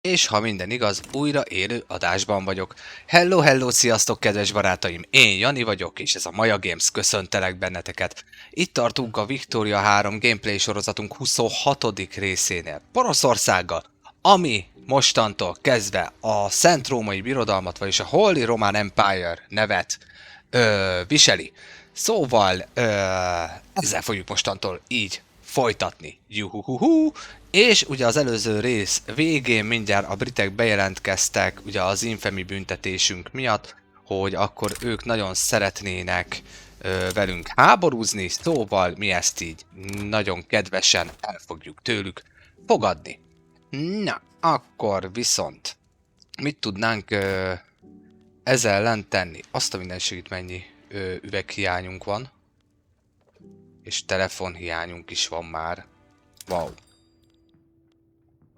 És ha minden igaz, újra élő adásban vagyok. Hello, sziasztok kedves barátaim! Én Jani vagyok, és ez a Maja Games, köszöntelek benneteket. Itt tartunk a Victoria 3 gameplay sorozatunk 26. részénél, Poroszországgal, ami mostantól kezdve a Szent Római Birodalmat, vagyis a Holy Roman Empire nevet viseli. Szóval ezzel fogjuk mostantól így folytatni. Juhuhuhu! És ugye az előző rész végén mindjárt a britek bejelentkeztek ugye az infamy büntetésünk miatt, hogy akkor ők nagyon szeretnének velünk háborúzni, szóval mi ezt így nagyon kedvesen el fogjuk tőlük fogadni. Na, akkor viszont mit tudnánk ezzel ellen tenni? Azt a mindenségét mennyi üveghiányunk van. És telefonhiányunk is van már. Wow.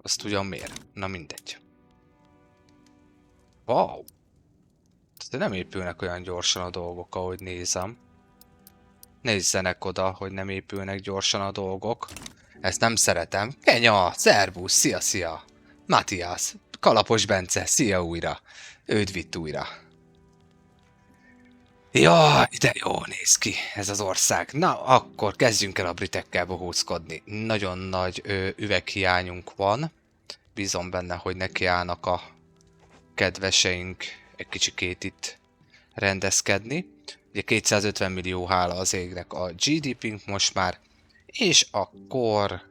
Azt ugyan miért? Na mindegy. Wow. De nem épülnek olyan gyorsan a dolgok, ahogy nézem. Nézzenek oda, hogy nem épülnek gyorsan a dolgok. Ezt nem szeretem. Kenya, szervusz, szia. Matthias, Kalapos Bence, szia újra. Őt vitt újra. Jaj, de jó néz ki ez az ország. Na, akkor kezdjünk el a britekkel bohózkodni. Nagyon nagy üveghiányunk van. Bízom benne, hogy nekiállnak a kedveseink egy kicsikét itt rendezkedni. Ugye 250 millió hála az égnek a GDP-nk most már. És akkor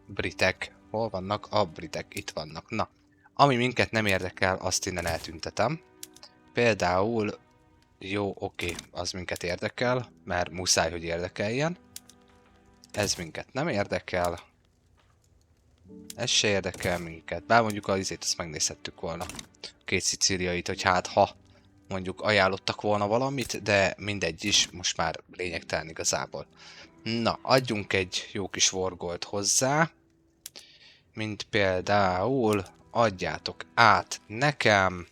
britek. Hol vannak? A britek itt vannak. Na, ami minket nem érdekel, azt innen eltüntetem. Például jó, oké, az minket érdekel, mert muszáj, hogy érdekeljen. Ez minket nem érdekel. Ez se érdekel minket. Bár mondjuk az izét azt megnézhettük volna. Két szicíliait, hogy hát ha mondjuk ajánlottak volna valamit, de mindegy is, most már lényegtelen igazából. Na, adjunk egy jó kis wargolt hozzá. Mint például adjátok át nekem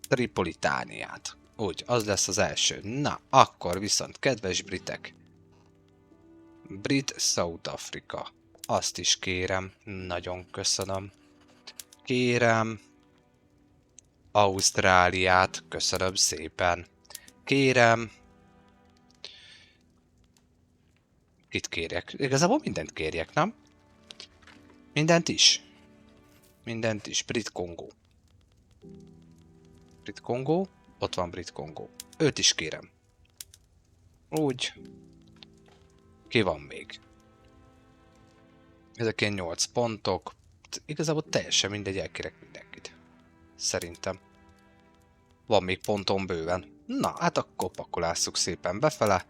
Tripolitániát. Úgy, az lesz az első. Na, akkor viszont, kedves britek. Brit South Africa. Azt is kérem. Nagyon köszönöm. Kérem. Ausztráliát. Köszönöm szépen. Kérem. Kit kérjek? Igazából mindent kérjek, nem? Mindent is. Mindent is. Brit Kongó. Brit Kongó, ott van Brit Kongó. Őt is kérem. Úgy. Ki van még? Ezek ilyen 8 pontok. Igazából teljesen mindegy, elkérek mindenkit. Szerintem. Van még ponton bőven. Na, hát akkor pakolásszuk szépen befele,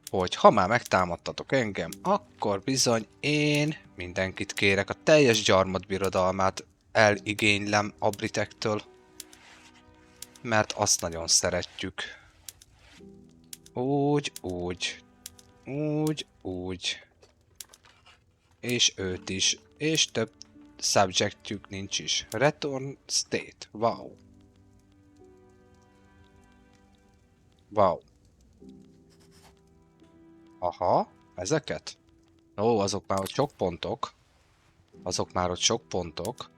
hogy ha már megtámadtatok engem, akkor bizony én mindenkit kérek. A teljes gyarmat birodalmát eligénylem a britektől. Mert azt nagyon szeretjük. Úgy. És őt is. És több subjectjük nincs is. Return state. Wow. Wow. Aha, ezeket? Ó, azok már ott sok pontok.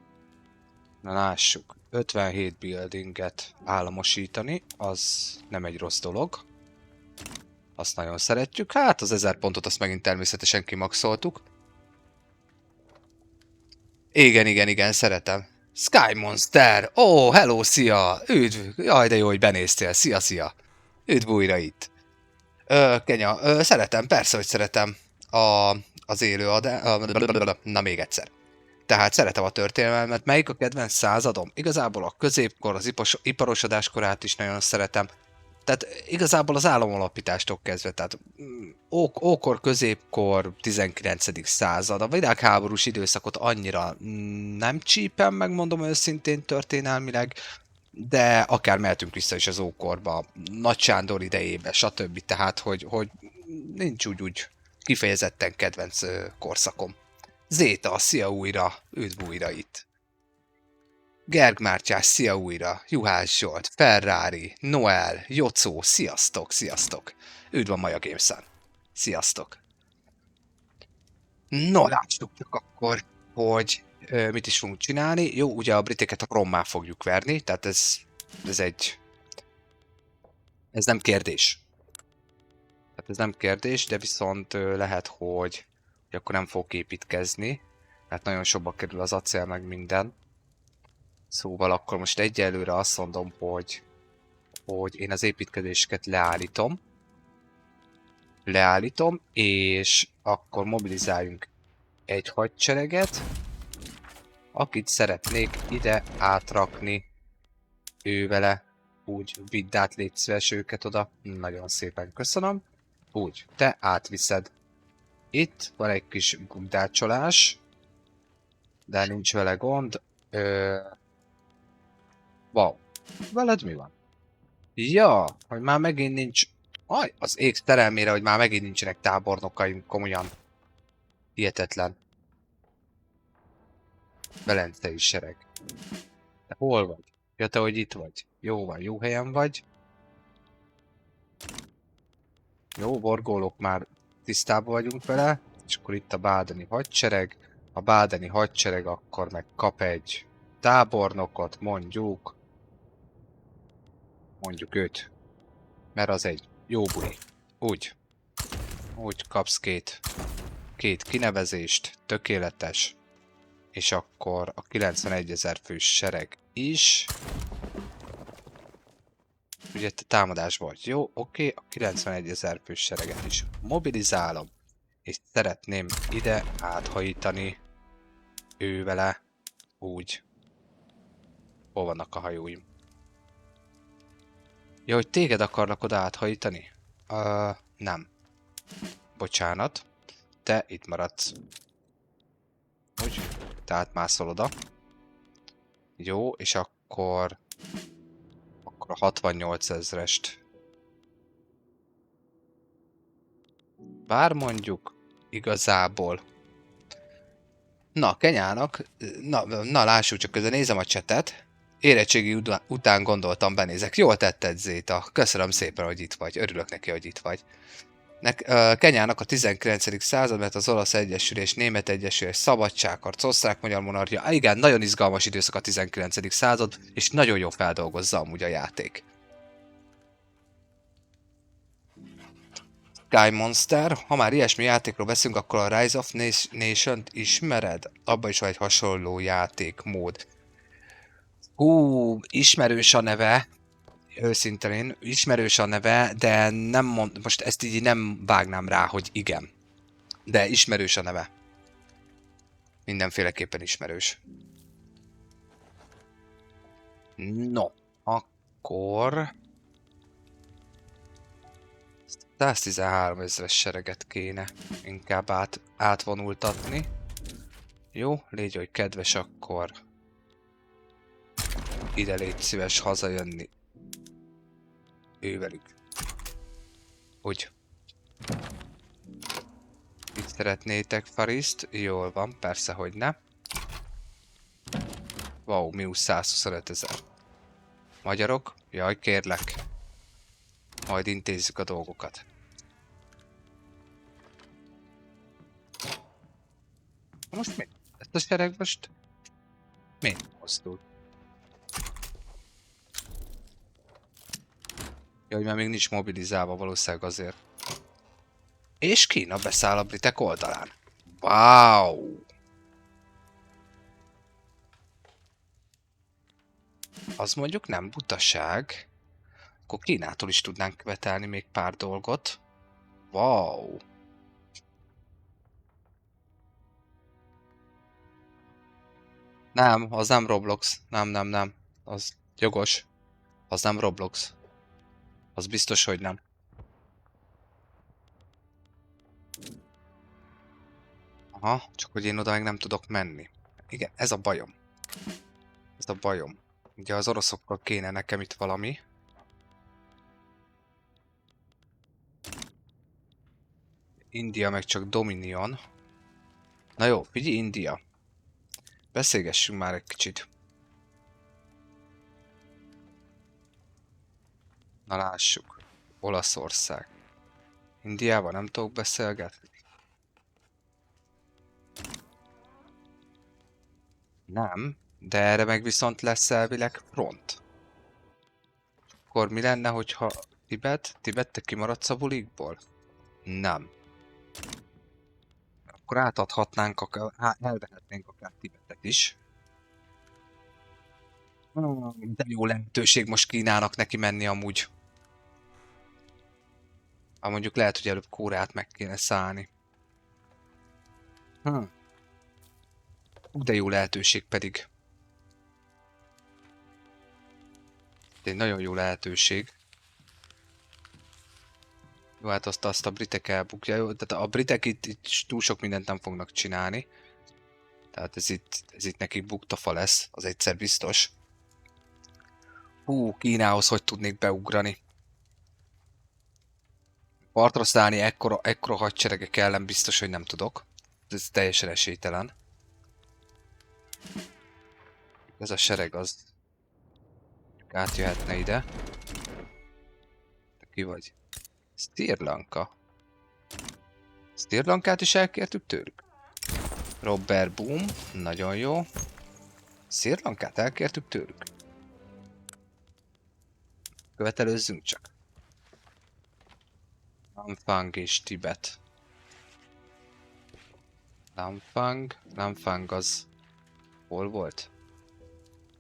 Na lássuk. 57 buildinget államosítani, az nem egy rossz dolog. Azt nagyon szeretjük. Hát az 1000 pontot azt megint természetesen kimaxoltuk. Igen, szeretem. Sky Monster! Ó, hello, szia! Üdv! Jaj, de jó, hogy benéztél. Szia! Üdv újra itt. Kenya, szeretem, persze, hogy szeretem az élő Na, még egyszer. Tehát szeretem a történelmet. Melyik a kedvenc századom? Igazából a középkor, az iparosodás korát is nagyon szeretem. Tehát igazából az államalapítástól kezdve, tehát ókor, középkor, 19. század, a világháborús időszakot annyira nem csípem, megmondom őszintén történelmileg, de akár mehetünk vissza is az ókorba, Nagy Sándor idejébe, stb. Tehát, hogy nincs úgy kifejezetten kedvenc korszakom. Zéta, szia újra, üdv újra itt. Gerg Mártyás, szia újra, Juhász Zsolt, Ferrari, Noel, Jocó, sziasztok. Üdv a Maja Games-en. Sziasztok. No, látsuk csak akkor. hogy mit is fogunk csinálni. Jó, ugye a briteket a rommá fogjuk verni, tehát ez nem kérdés. Tehát ez nem kérdés, de viszont lehet, hogy akkor nem fog építkezni, mert nagyon sokba kerül az acél meg minden. Szóval akkor most egyelőre azt mondom, hogy én az építkezéseket leállítom, és akkor mobilizáljunk egy hadsereget, akit szeretnék ide átrakni, ő vele, úgy vidd át, légy szíves őket oda, nagyon szépen köszönöm. Úgy, te átviszed. Itt van egy kis bugdácsolás, de nincs vele gond. Wow, veled mi van? Ja, hogy már megint nincs... Aj, az ég terelmére, hogy már megint nincsenek tábornokaim, komolyan. Hihetetlen. Velencei sereg. De hol vagy? Ja, te, hogy itt vagy. Jó van, jó helyen vagy. Jó, borgólok már tisztában vagyunk vele. És akkor itt a bádeni hadsereg. A bádeni hadsereg akkor meg kap egy tábornokot, mondjuk őt. Mert az egy jó buli. Úgy. Úgy kapsz két kinevezést. Tökéletes. És akkor a 91 000 fős sereg is. Ugye te támadás vagy. Jó, oké, a 91 000 fős sereget is mobilizálom. És szeretném ide áthajítani ő vele úgy. Hol vannak a hajóim? Ja, hogy téged akarnak oda áthajítani? Nem. Bocsánat. Te itt maradsz. Úgy. Te átmászol oda. Jó, és akkor a 68 000-est. Bár mondjuk igazából. Na, Kenyának, na lássuk csak, közben nézem a csetet. Érettségi után gondoltam, benézek. Jól tetted, Zéta. Köszönöm szépen, hogy itt vagy. Örülök neki, hogy itt vagy. Kenyának a 19. század, mert az Olasz Egyesülés, Német Egyesülés, Szabadságharc, Osztrák-Magyar Monarchia. Igen, nagyon izgalmas időszak a 19. század, és nagyon jó feldolgozza amúgy a játék. Sky Monster, ha már ilyesmi játékról beszélünk, akkor a Rise of Nation-t ismered? Abban is van egy hasonló játékmód. Ismerős a neve, őszintén, ismerős a neve, de nem most ezt így nem vágnám rá, hogy igen. De ismerős a neve. Mindenféleképpen ismerős. No, akkor... 113 000-es sereget kéne inkább átvonultatni. Jó, légy hogy kedves, akkor ide légy szíves hazajönni ővelük. Úgy. Itt szeretnétek Fariszt? Jól van, persze, hogy ne. Wow, mínusz 125 000. Magyarok? Jaj, kérlek. Majd intézzük a dolgokat. Most mi? Ezt a sereg most... Miért mozdul? Jaj, mert még nincs mobilizálva, valószínűleg azért. És Kína beszáll a britek oldalán. Wow! Az mondjuk nem butaság. Akkor Kínától is tudnánk követelni még pár dolgot. Wow! Nem, az nem Roblox. Nem. Az jogos. Az nem Roblox. Az biztos, hogy nem. Aha, csak hogy én oda meg nem tudok menni. Igen, ez a bajom. Ez a bajom. Ugye az oroszokkal kéne nekem itt valami. India meg csak Dominion. Na jó, figyelj India. Beszélgessünk már egy kicsit. Na lássuk. Olaszország. Indiával nem tudok beszélgetni. Nem, de erre meg viszont lesz elvileg front. Akkor mi lenne, hogyha Tibet, te kimaradsz a bulikból? Nem. Akkor átadhatnánk, elvehetnénk akár Tibetet is. De jó lehetőség most Kínának neki menni amúgy. Mondjuk lehet, hogy előbb Kóreát meg kéne szállni. De jó lehetőség pedig. De egy nagyon jó lehetőség. Jó, hát azt a britek elbukja. Jó, tehát a britek itt túl sok mindent nem fognak csinálni. Tehát ez itt nekik buktafa lesz, az egyszer biztos. Kínához hogy tudnék beugrani? Partra szállni ekkora hadseregek ellen biztos, hogy nem tudok. Ez teljesen esélytelen. Ez a sereg az átjöhetne ide. Te ki vagy? Sri Lanka. Sri Lankát is elkértük tőlük. Robert Boom, nagyon jó. Sri Lankát elkértük tőlük. Követelőzzünk csak. Lamphang és Tibet. Lamphang az... Hol volt?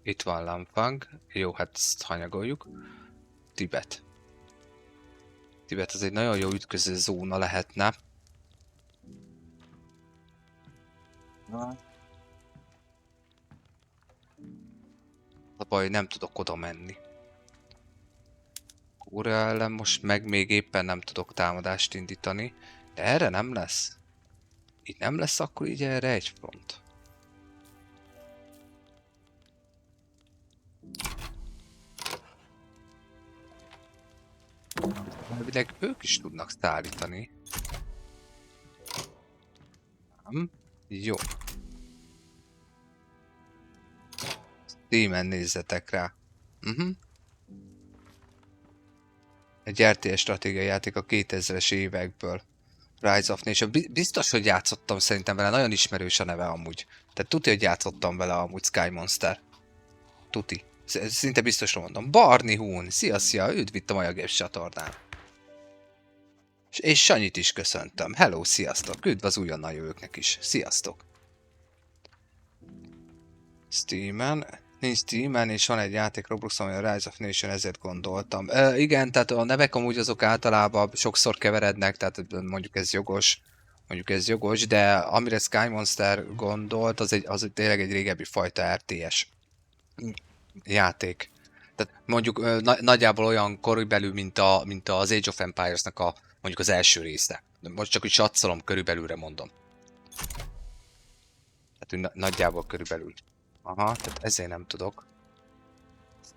Itt van Lamphang. Jó, hát ezt hanyagoljuk. Tibet az egy nagyon jó ütköző zóna lehetne. A baj, nem tudok oda menni. Korea ellen most meg még éppen nem tudok támadást indítani. De erre nem lesz. Itt nem lesz, akkor így erre egy front. Elvileg ők is tudnak szállítani. Nem? Jó. Steamen nézzetek rá. Egy RTS stratégiai játék a 2000-es évekből. Rise of Nation. Biztos, hogy játszottam szerintem vele, nagyon ismerős a neve amúgy. Tehát tuti, hogy játszottam vele amúgy Sky Monster. Tuti. Szinte biztosra mondom. Barney Hoon, szia, üdv itt a Maja Games csatornán. És Sanyit is köszöntöm. Hello, sziasztok. Üdv az újonnan jövőknek is. Sziasztok. Nincs Steamen, és van egy játék Robloxon, ami a Rise of Nation, ezért gondoltam. Igen, tehát a nevek amúgy azok általában sokszor keverednek, tehát mondjuk ez jogos, de amire Sky Monster gondolt, az tényleg egy régebbi fajta RTS játék. Tehát mondjuk nagyjából olyan körülbelül, mint az Age of Empires-nak mondjuk az első része. Most csak úgy satszolom, körülbelülre mondom. Tehát nagyjából körülbelül. Aha, tehát ezért nem tudok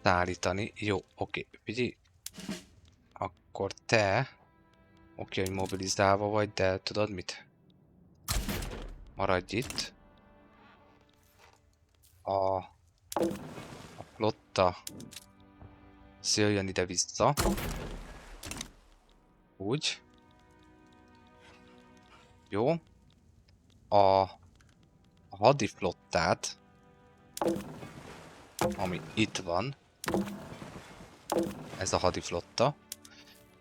szállítani. Jó, oké, figyelj. Akkor te... Oké, hogy mobilizálva vagy, de tudod mit? Maradj itt. A flotta jöjjön ide vissza. Úgy. Jó. A hadiflottát, ami itt van, ez a hadiflotta,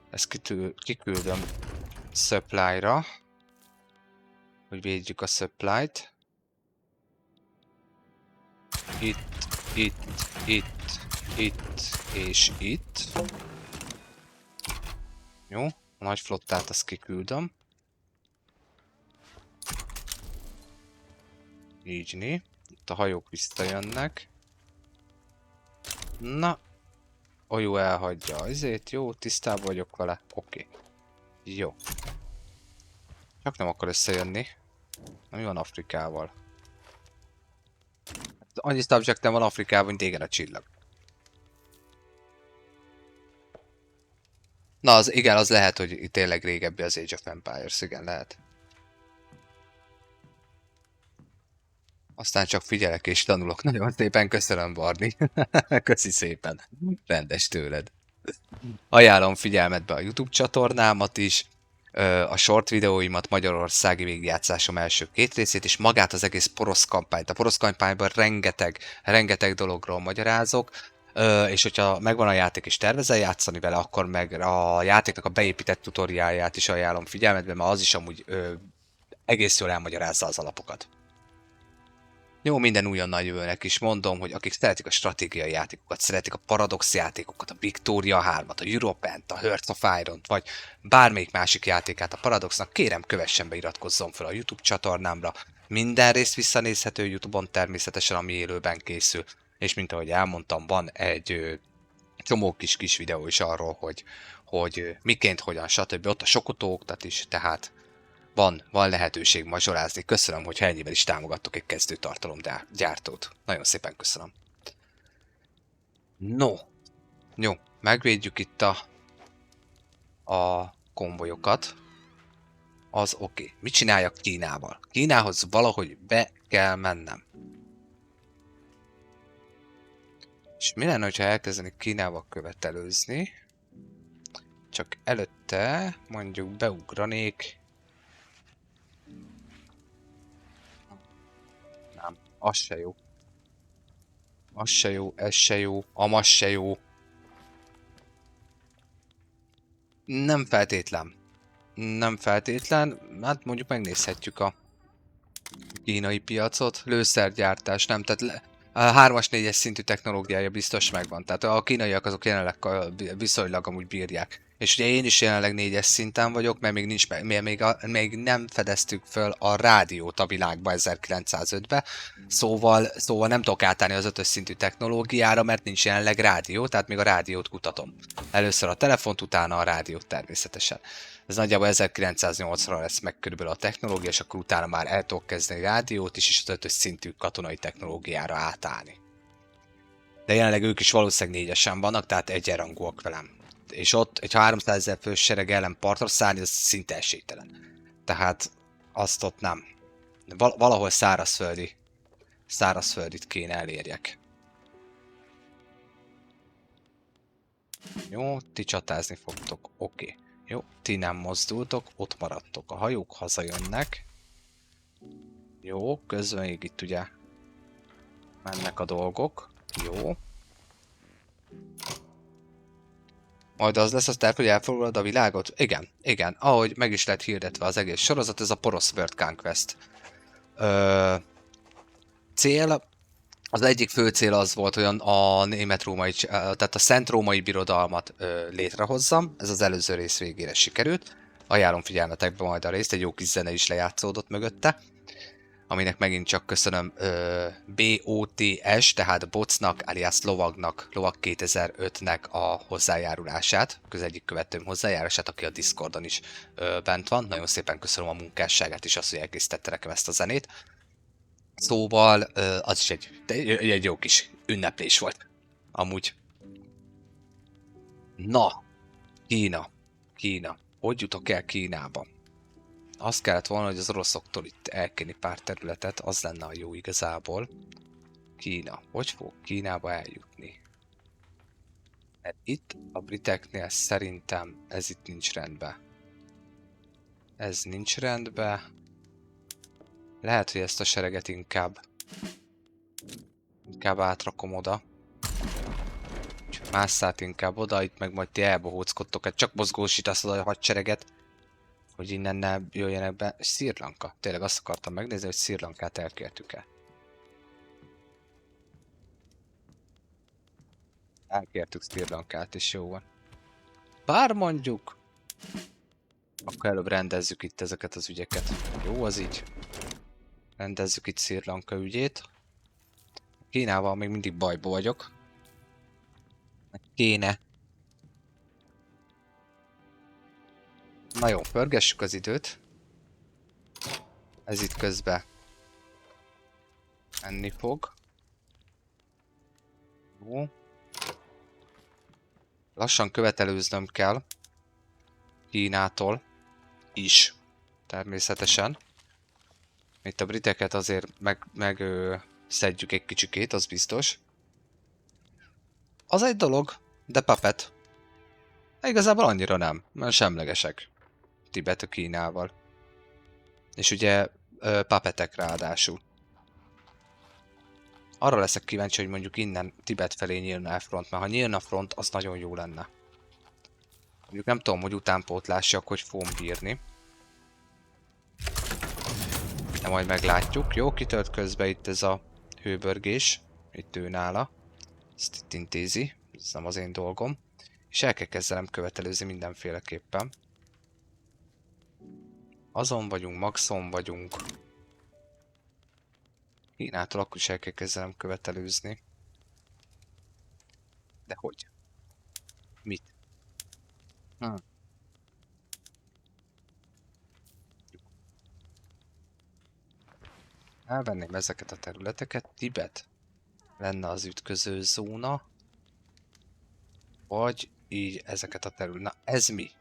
ezt kiküldöm supply-ra, hogy védjük a supply-t. Itt és itt. Jó, a nagy flottát azt kiküldöm. Így. Itt a hajók visszajönnek. Na. Olyó elhagyja azért, jó, tisztában vagyok vele. Oké. Jó. Csak nem akar összejönni. Na, mi van Afrikával? Annyi subject nem van Afrikában, mint égen a csillag. Na, igen, az lehet, hogy tényleg régebbi az Age of Empires, igen, lehet. Aztán csak figyelek és tanulok. Nagyon szépen köszönöm, Barni. Köszi szépen. Rendes tőled. Ajánlom figyelmetbe a YouTube csatornámat is. a short videóimat, magyarországi végigjátszásom első 2 részét, és magát az egész porosz kampányt. A porosz kampányban rengeteg dologról magyarázok, és hogyha megvan a játék és tervezel játszani vele, akkor meg a játéknak a beépített tutoriálját is ajánlom figyelmetbe, mert az is amúgy egész jól elmagyarázza az alapokat. Jó, minden újonnan jövőnek is mondom, hogy akik szeretik a stratégiai játékokat, szeretik a Paradox játékokat, a Victoria 3-at, a Europent, a Hearts of Iron-t, vagy bármelyik másik játékát a Paradoxnak, kérem kövessen be, iratkozzon fel a YouTube csatornámra. Minden részt visszanézhető YouTube-on természetesen, ami élőben készül. És mint ahogy elmondtam, van egy csomó kis videó is arról, hogy miként, hogyan, stb. Ott a sokutóoktat is, tehát van lehetőség mazsolázni. Köszönöm, hogy ennyivel is támogattok egy kezdő tartalomgyártót. Nagyon szépen köszönöm. No. Jó, megvédjük itt a konvojokat. Az oké. Mit csináljak Kínával? Kínához valahogy be kell mennem. És mi lenne, ha elkezdenék Kínával követelőzni? Csak előtte mondjuk beugranék. Nem, az se jó. Az se jó, ez se jó, amaz se jó. Nem feltétlen. Nem feltétlen. Hát mondjuk megnézhetjük a kínai piacot. Lőszergyártás, nem, tehát a 3-as, 4-es szintű technológiája biztos megvan. Tehát a kínaiak azok jelenleg viszonylag amúgy bírják. És ugye én is jelenleg 4-es szinten vagyok, mert még nem fedeztük föl a rádiót a világba 1905-be, szóval nem tudok átállni az 5-ös szintű technológiára, mert nincs jelenleg rádió, tehát még a rádiót kutatom. Először a telefont, utána a rádiót természetesen. Ez nagyjából 1980-ra lesz meg körülbelül a technológia, és akkor utána már el tudok kezdeni rádiót is, és az 5-ös szintű katonai technológiára átállni. De jelenleg ők is valószínűleg 4-esen vannak, tehát egyenrangúak velem. És ott egy 300 000 fős sereg ellen partra szállni, az szinte esélytelen. Tehát azt ott nem. Valahol szárazföldit kéne elérjek. Jó, ti csatázni fogtok, oké. Jó, ti nem mozdultok, ott maradtok. A hajók hazajönnek. Jó, közben még itt ugye mennek a dolgok. Jó. Majd az lesz a terv, hogy elfoglalod a világot? Igen. Ahogy meg is lett hirdetve az egész sorozat, ez a Porosz World Conquest. Cél, az egyik fő cél az volt, hogy a német-római, tehát a szent-római birodalmat létrehozzam. Ez az előző rész végére sikerült. Ajánlom figyelmetekbe majd a részt, egy jó kis zene is lejátszódott mögötte. Aminek megint csak köszönöm BOTS, tehát Bocnak, alias Lovagnak, Lovag 2005-nek a hozzájárulását, az egyik követőm hozzájárulását, aki a Discordon is bent van. Nagyon szépen köszönöm a munkásságát és azt, hogy elkészítette nekem ezt a zenét. Szóval az is egy jó kis ünneplés volt, amúgy. Na, Kína. Hogy jutok el Kínába? Azt kellett volna, hogy az oroszoktól itt elkérni pár területet, az lenne a jó igazából. Kína. Hogy fog Kínába eljutni? Mert itt a briteknél szerintem ez itt nincs rendben. Ez nincs rendben. Lehet, hogy ezt a sereget inkább átrakom oda. Másszát inkább oda, itt meg majd ti elbohóckodtok, hát csak mozgósítasz oda a hadsereget, hogy innen ne jöjjenek be. Sri Lanka. Tényleg azt akartam megnézni, hogy Sri Lankát elkértük-e. Elkértük Sri Lankát, és jó van. Bár mondjuk, akkor előbb rendezzük itt ezeket az ügyeket. Jó, az így. Rendezzük itt Sri Lanka ügyét. Kínával még mindig bajba vagyok. Kéne. Na jó, pörgessük az időt. Ez itt közben menni fog. Jó. Lassan követelőznöm kell Kínától is, természetesen. Itt a briteket azért szedjük egy kicsikét, az biztos. Az egy dolog, de Puppet. Igazából annyira nem, mert semlegesek. Tibet a Kínával. És ugye papetek ráadásul. Arra leszek kíváncsi, hogy mondjuk innen Tibet felé nyílna a front, mert ha nyílna a front, az nagyon jó lenne. Mondjuk nem tudom, hogy utánpótlássak, hogy fogom bírni. De majd meglátjuk. Jó, kitört közben itt ez a hőbörgés. Itt ő nála. Ezt itt intézi. Ez nem az én dolgom. És el kell kezdenem követelőzni mindenféleképpen. Azon vagyunk, maxon vagyunk. Kínától akkor is el kell kezdenem követelőzni. De hogy? Mit? Elvenném ezeket a területeket. Tibet lenne az ütköző zóna. Vagy így ezeket a területeket. Na, ez mi?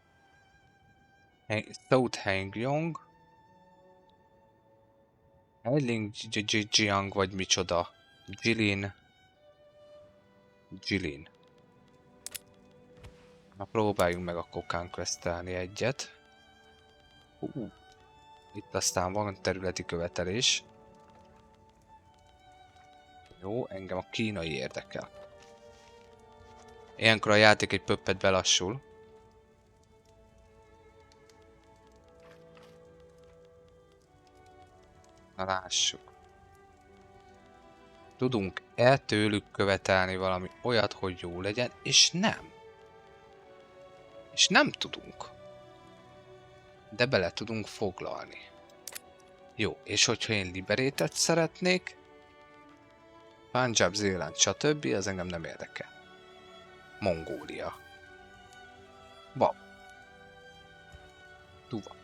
South Hangyong. Heiling Jiang vagy micsoda? Jilin. Jilin. Na próbáljunk meg a conquestelni egyet. Itt aztán van területi követelés. Jó, engem a kínai érdekel. Ilyenkor a játék egy pöppet belassul. Na lássuk. Tudunk-e tőlük követelni valami olyat, hogy jó legyen, és nem. És nem tudunk. De bele tudunk foglalni. Jó, és hogyha én Liberatet szeretnék, Punjab, Zéland, stb. Az engem nem érdekel. Mongólia. Van. Tuva.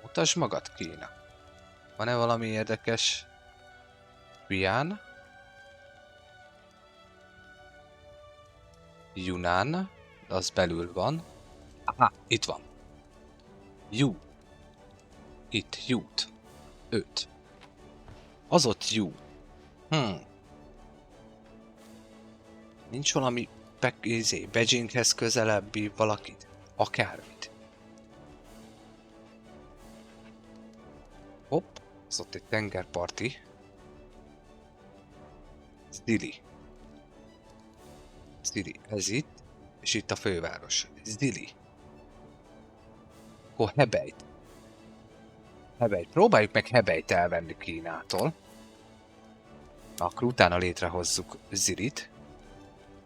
Mutasd magad, Kína. Van-e valami érdekes? Yuan? Yunnan? Az belül van. Aha, itt van. Yu. Itt, Jút. 5. Az ott Yu. Nincs valami Beijinghez közelebbi valakit? Akármit. Hopp, az ott egy tengerparti. Dili. Dili, ez itt. És itt a főváros. Dili. Akkor Hebejt. Hebejt. Próbáljuk meg Hebejt elvenni Kínától. Akkor utána létrehozzuk Zilit.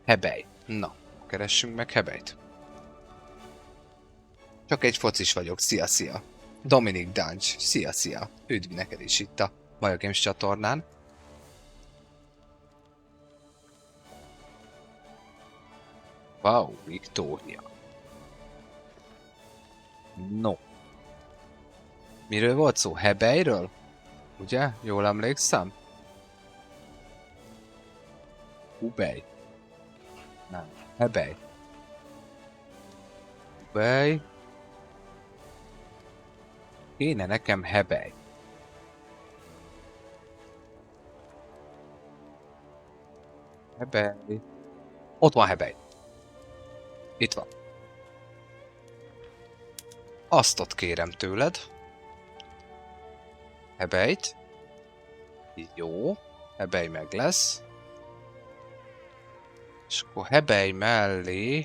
Hebej. Na, keressünk meg Hebejt. Csak egy focis vagyok. Szia, szia. Dominic Dunge. Szia, szia. Üdv neked is itt a Maja Games csatornán. Wow, Victoria. No. Miről volt szó? Hebejről? Ugye? Jól emlékszem? Hubei. Nem. Hebej. Hubei. Kéne nekem Hebej. Hebej. Ott van Hebej. Itt van. Azt ott kérem tőled. Hebejt. Jó. Hebej meg lesz. És akkor Hebej mellé...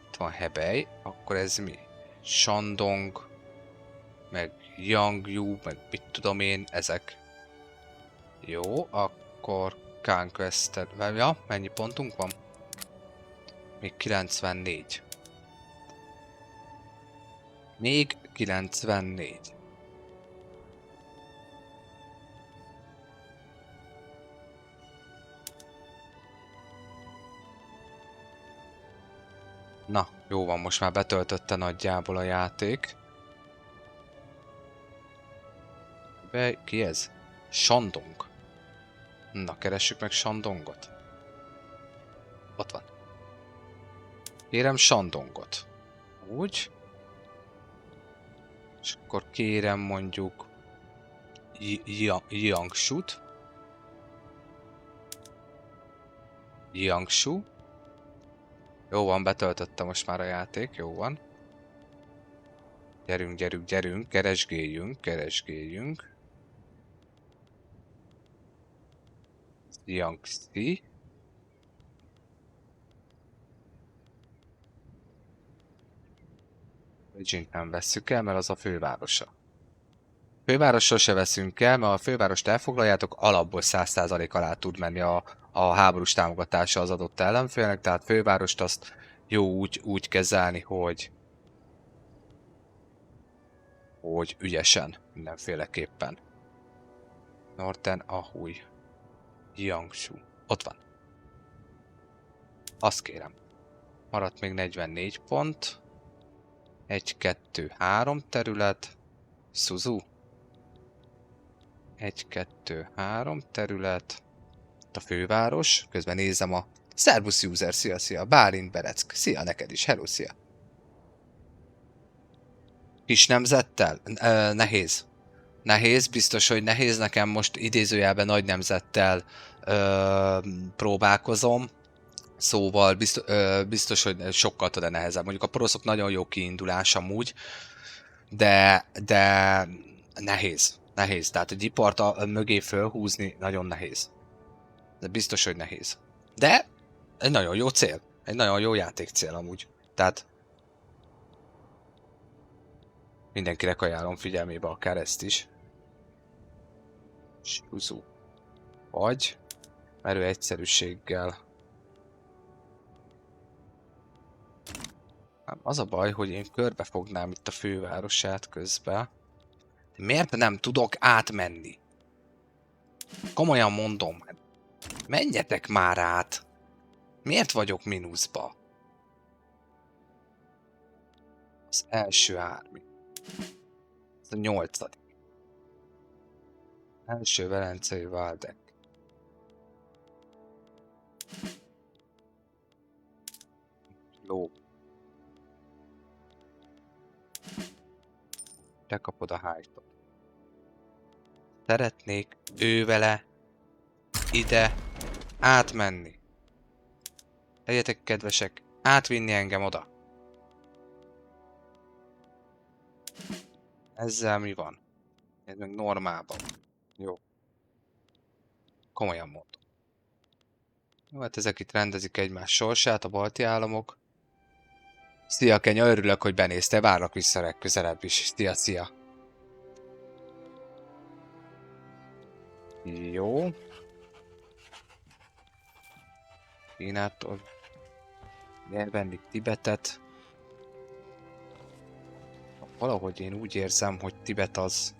Itt van Hebej. Akkor ez mi? Shandong. Meg Yangyu. Meg mit tudom én. Ezek. Jó. Akkor Conquested. Ja, mennyi pontunk van? Még 94. Még 94. Na, jó van, most már betöltötte nagyjából a játék. Ki ez? Shandong. Na, keressük meg Shandongot. Ott van. Kérem Shandongot. Úgy. És akkor kérem mondjuk Jiangsút. Jó van, betöltötte most már a játék, jó van. Gyerünk, gyerünk, gyerünk, keresgéljünk, keresgéljünk. Yangtze. Beijing nem vesszük el, mert az a fővárosa. Fővárosról se veszünk el, mert a fővárost elfoglaljátok, alapból 100% alá tud menni a háborús támogatása az adott ellenfélnek, tehát fővárost azt jó úgy kezelni, hogy ügyesen, mindenféleképpen. Northern Ahui. Jiangsu. Ott van. Azt kérem. Maradt még 44 pont. 1, 2, 3 terület. Suzu. 1, 2, 3 terület. A főváros. Közben nézem a Servus user. Szia, szia. Bálint Bereck. Szia neked is. Hello, szia. Kis nemzettel? Nehéz. Nehéz, biztos, hogy nehéz. Nekem most idézőjelben nagy nemzettel próbálkozom. Szóval biztos, hogy sokkal tud nehezebb. Mondjuk a poroszok nagyon jó kiindulás amúgy, de nehéz. Nehéz. Tehát egy ipart mögé fölhúzni nagyon nehéz. De biztos, hogy nehéz. De egy nagyon jó cél. Egy nagyon jó játékcél amúgy. Tehát mindenkinek ajánlom figyelmébe akár ezt is. Suzu. Vagy merő egyszerűséggel. Az a baj, hogy én körbefognám itt a fővárosát közben. Miért nem tudok átmenni? Komolyan mondom. Menjetek már át! Miért vagyok mínuszba? Az első ármi. Ez a 8. Első Velencei Váldek. Ló. Te kapod a hájtot. Szeretnék ővele ide átmenni. Legyetek kedvesek, átvinni engem oda. Ezzel mi van? Ez meg normálban. Jó. Komolyan mondom. Jó, hát ezek itt rendezik egymás sorsát, a balti államok. Szia Kenya, örülök, hogy benéztél, várlak vissza legközelebb is. Szia, szia. Jó. Kínától elvenni Tibetet. Valahogy én úgy érzem, hogy Tibet az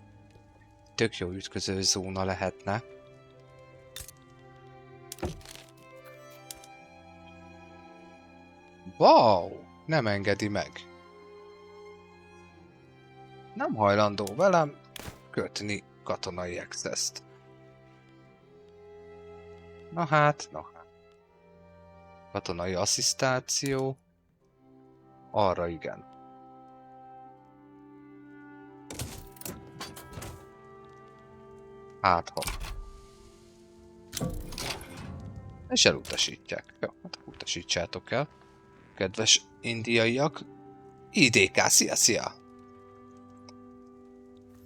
tök jó ütköző zóna lehetne. Wow! Nem engedi meg. Nem hajlandó velem kötni katonai access-t. Na hát, na hát. Katonai asszisztáció. Arra igen. Hát ha. És elutasítják. Jó, hát utasítsátok el. Kedves indiaiak. IDK, szia, szia!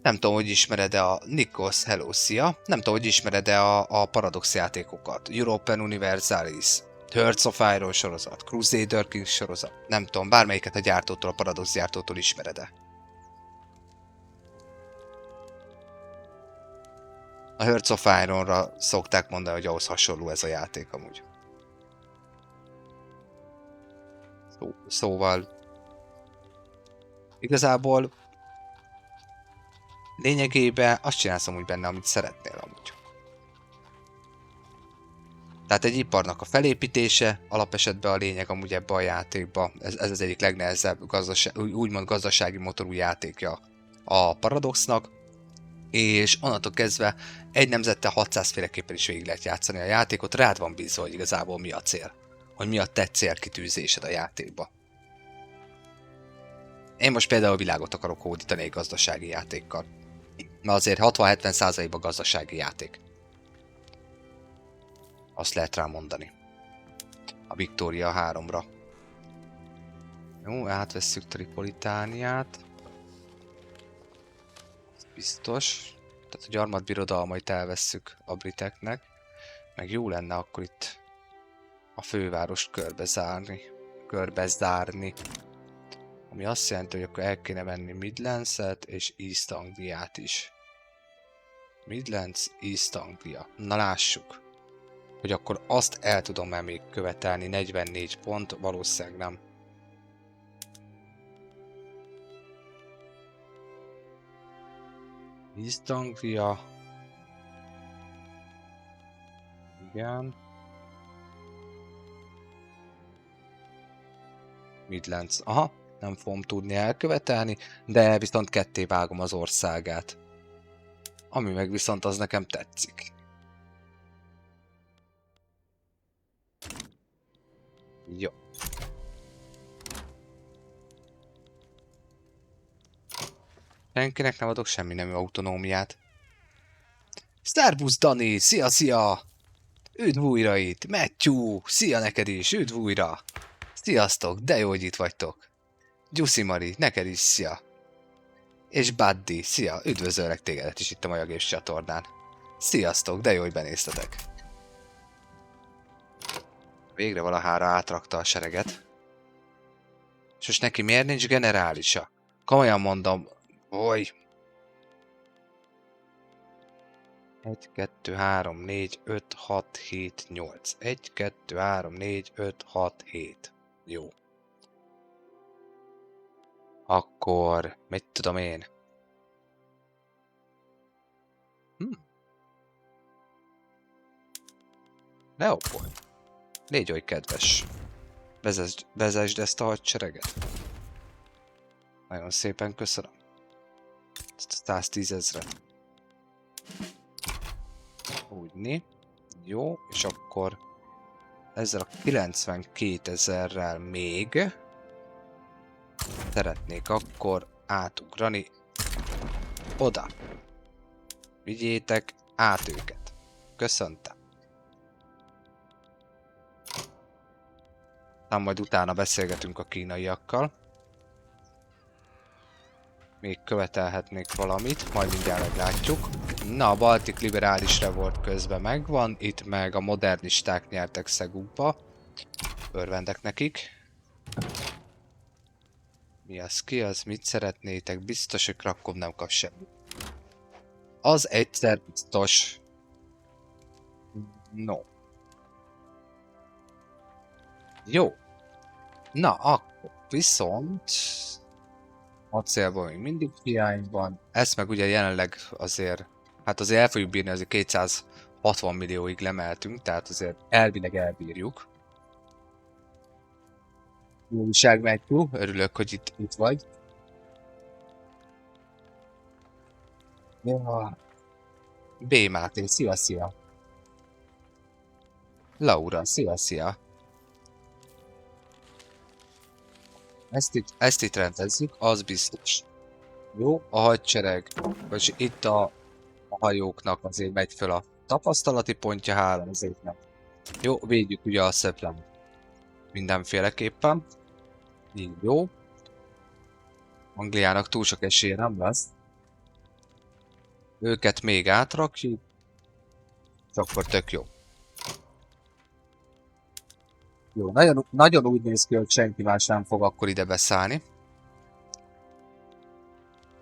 Nem tudom, hogy ismered-e a Nikos, hello, szia! Nem tudom, hogy ismered-e a Paradox játékokat. European Universalis, Hearts of Iron sorozat, Crusader Kings sorozat. Nem tudom, bármelyiket a gyártótól, a Paradox gyártótól ismered-e. A Hearts of Ironra szokták mondani, hogy ahhoz hasonló ez a játék amúgy. Szóval igazából lényegében azt csinálsz amúgy benne, amit szeretnél amúgy. Tehát egy iparnak a felépítése alapesetben a lényeg amúgy ebbe a játékba. Ez az egyik legnehezebb úgymond gazdasági motorú játékja a Paradoxnak. És onnantól kezdve egy nemzettel 600 féleképpen is végig lehet játszani a játékot, rád van bízva, hogy igazából mi a cél. Hogy mi a te célkitűzésed a játékba. Én most például világot akarok hódítani egy gazdasági játékkal. Na azért 60-70%-ban gazdasági játék. Azt lehet rá mondani. A Victoria 3-ra. Jó, átvesszük Tripolitániát. Biztos. Tehát a gyarmat birodalmait elvesszük a briteknek. Meg jó lenne akkor itt a fővárost körbezárni. Ami azt jelenti, hogy akkor el kéne venni Midlandset és East Angliát is. Midlands, East Anglia. Na lássuk, hogy akkor azt el tudom-e még követelni, 44 pont, valószínűleg nem. East Anglia. Igen. Midlands. Aha, nem fogom tudni elkövetelni, de viszont ketté vágom az országát. Ami meg viszont az nekem tetszik. Jó. Senkinek nem adok semmi nemű autonómiát. Szervusz Dani! Szia, szia! Üdv újra itt! Matthew! Szia neked is! Üdv újra! Sziasztok! De jó, hogy itt vagytok! Gyuszi Mari, neked is szia! És Buddy, szia! Üdvözöllek tégedet is itt a Majagés csatornán. Sziasztok! De jó, hogy benéztetek! Végre valahára átrakta a sereget. És most neki miért nincs generálisa? Komolyan mondom, oly! 1, 2, 3, 4, 5, 6, 7, 8. 1, 2, 3, 4, 5, 6, 7. Jó. Akkor, mit tudom én? Leopold. Légy oly kedves. Vezesd ezt a hadsereget. Nagyon szépen köszönöm. Ezt a 110 000-et. Úgyni. Jó, és akkor ezzel a 92 000-rel még szeretnék akkor átugrani oda. Vigyétek át őket. Köszöntem. Nem, majd utána beszélgetünk a kínaiakkal. Még követelhetnék valamit, majd mindjárt meglátjuk. Na, a Baltic Liberális Revolt közben megvan, itt meg a modernisták nyertek Szegúba. Örvendek nekik. Mi az, ki az, mit szeretnétek? Biztos, hogy Krakow nem kap semmit. Az egyszer biztos. No. Jó. Na, akkor viszont... acélból még mindig hiány van. Ezt meg ugye jelenleg azért... hát azért el fogjuk bírni, azért 260 millióig lemeltünk, tehát azért elvileg elbírjuk. Jó újság, Matthew. Örülök, hogy itt vagy. Ja. B. Máté, szia, szia. Laura, szia, szia. Ezt itt rendezzük, az biztos. Jó, a hadsereg, vagy itt a hajóknak azért megy föl a tapasztalati pontja, hála azért nem. Jó, védjük ugye a szöplem. Mindenféleképpen. Így jó. Angliának túl sok esélye nem lesz. Őket még átrakjuk. És akkor tök jó. Jó, nagyon úgy néz ki, hogy senki más nem fog akkor ide beszállni.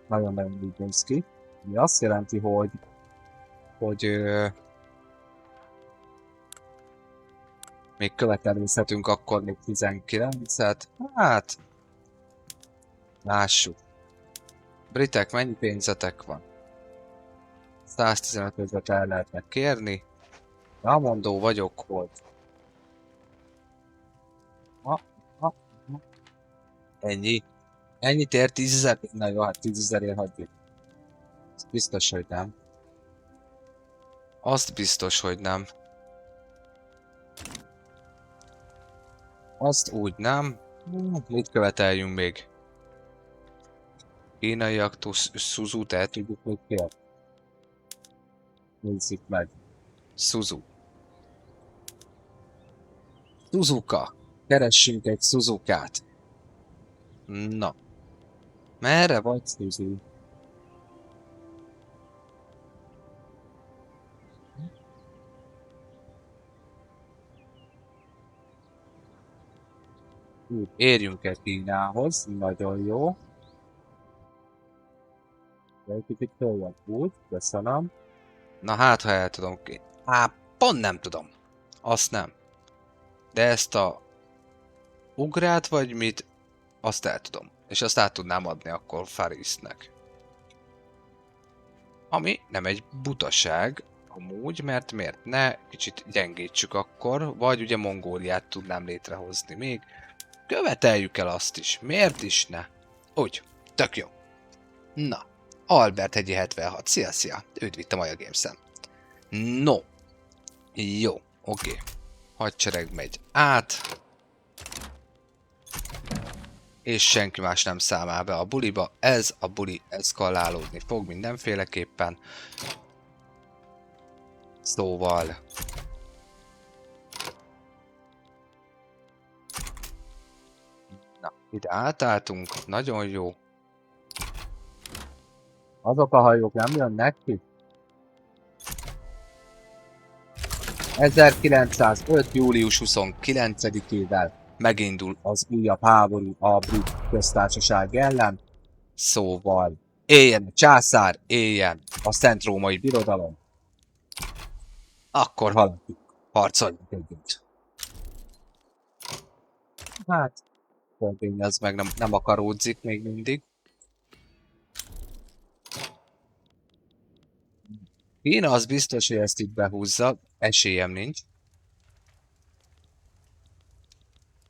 Nagyon-nagyon úgy néz ki. Mi azt jelenti, hogy még követelőzhetünk akkor még 19-et. Hát, lássuk. Britek, mennyi pénzetek van? 115 000-et el lehetne kérni. Rámondó vagyok, hogy... Ennyi. Ennyit ér 10 000? Na jó, hát 10 000-ért hagyjuk. Azt biztos, hogy nem. Azt biztos, hogy nem. Azt úgy nem. Mit követeljünk még? Kínaiaktól Suzut el tudjuk még kérni. Nézzük meg. Suzu. Suzuka. Keressünk egy Suzukát. Na, merre vagy, Suzy? Úgy, érjünk el Kínához, nagyon jó. Egy kicsit följebb úgy, köszönöm. Na hát, ha el tudom ki. Pont nem tudom. Azt nem. De ezt a ugrát vagy mit, azt el tudom. És azt át tudnám adni akkor Farisnek. Ami nem egy butaság, amúgy, mert miért ne kicsit gyengítsük akkor, vagy ugye Mongóliát tudnám létrehozni még. Követeljük el azt is, miért is ne? Úgy, tök jó. Na, Albert hegyi 76, szia! Őt vittem a Games-en. No, jó, oké. Hadsereg megy át. És senki más nem számál be a buliba. Ez a buli eszkalálódni fog mindenféleképpen. Szóval... Na, ide átálltunk, nagyon jó. Azok a hajók nem jönnek ki? 1905. július 29-ével megindul az újabb háború a Brit Köztársaság ellen. Szóval éljen a császár, éljen a Szent Római Birodalom. Akkor haladjuk, harcoljunk együtt. Hát, Kolbény az meg nem akaródzik még mindig. Kína az biztos, hogy ezt itt behúzza, esélyem nincs.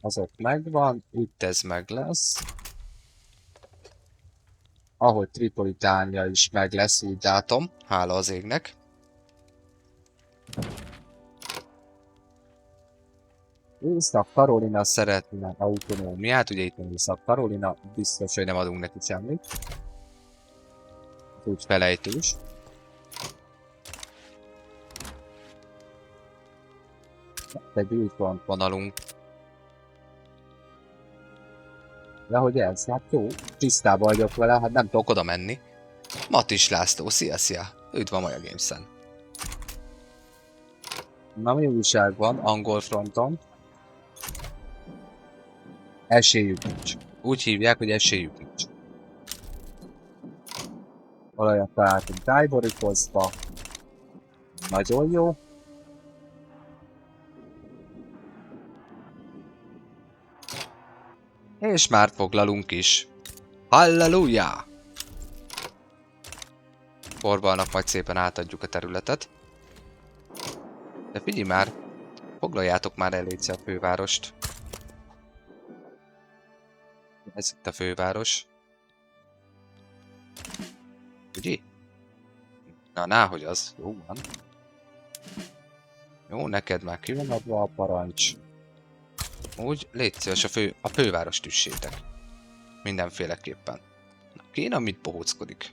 Azok megvan, itt ez meg lesz. Ahogy Tripolitánia is meg lesz, úgy látom, hála az égnek. Észak-Karolina szeretne autonómiát, ugye itt van Észak-Karolina, biztos, hogy nem adunk neki semmit. Úgy felejtős. Egy útvonal vonalunk. De hogy ez? Hát jó, tisztában vagyok vele, hát nem tudok oda menni. Matis László, szia! Üdv a Maja Games-en. Na mi újság van angol fronton? Esélyük nincs. Úgy hívják, hogy esélyük nincs. Olajat találtunk Tájborikozba. Nagyon jó. És már foglalunk is. Halleluja! Borbalnak majd szépen átadjuk a területet. De figyelj már, foglaljátok már el a fővárost. Ez itt a főváros. Ugye? Na, hogy az. Jó van. Jó, neked már ki van adva a parancs. Úgy, légy szíves, a fővárost üssétek. Mindenféleképpen. Na, Kína mit bohóckodik?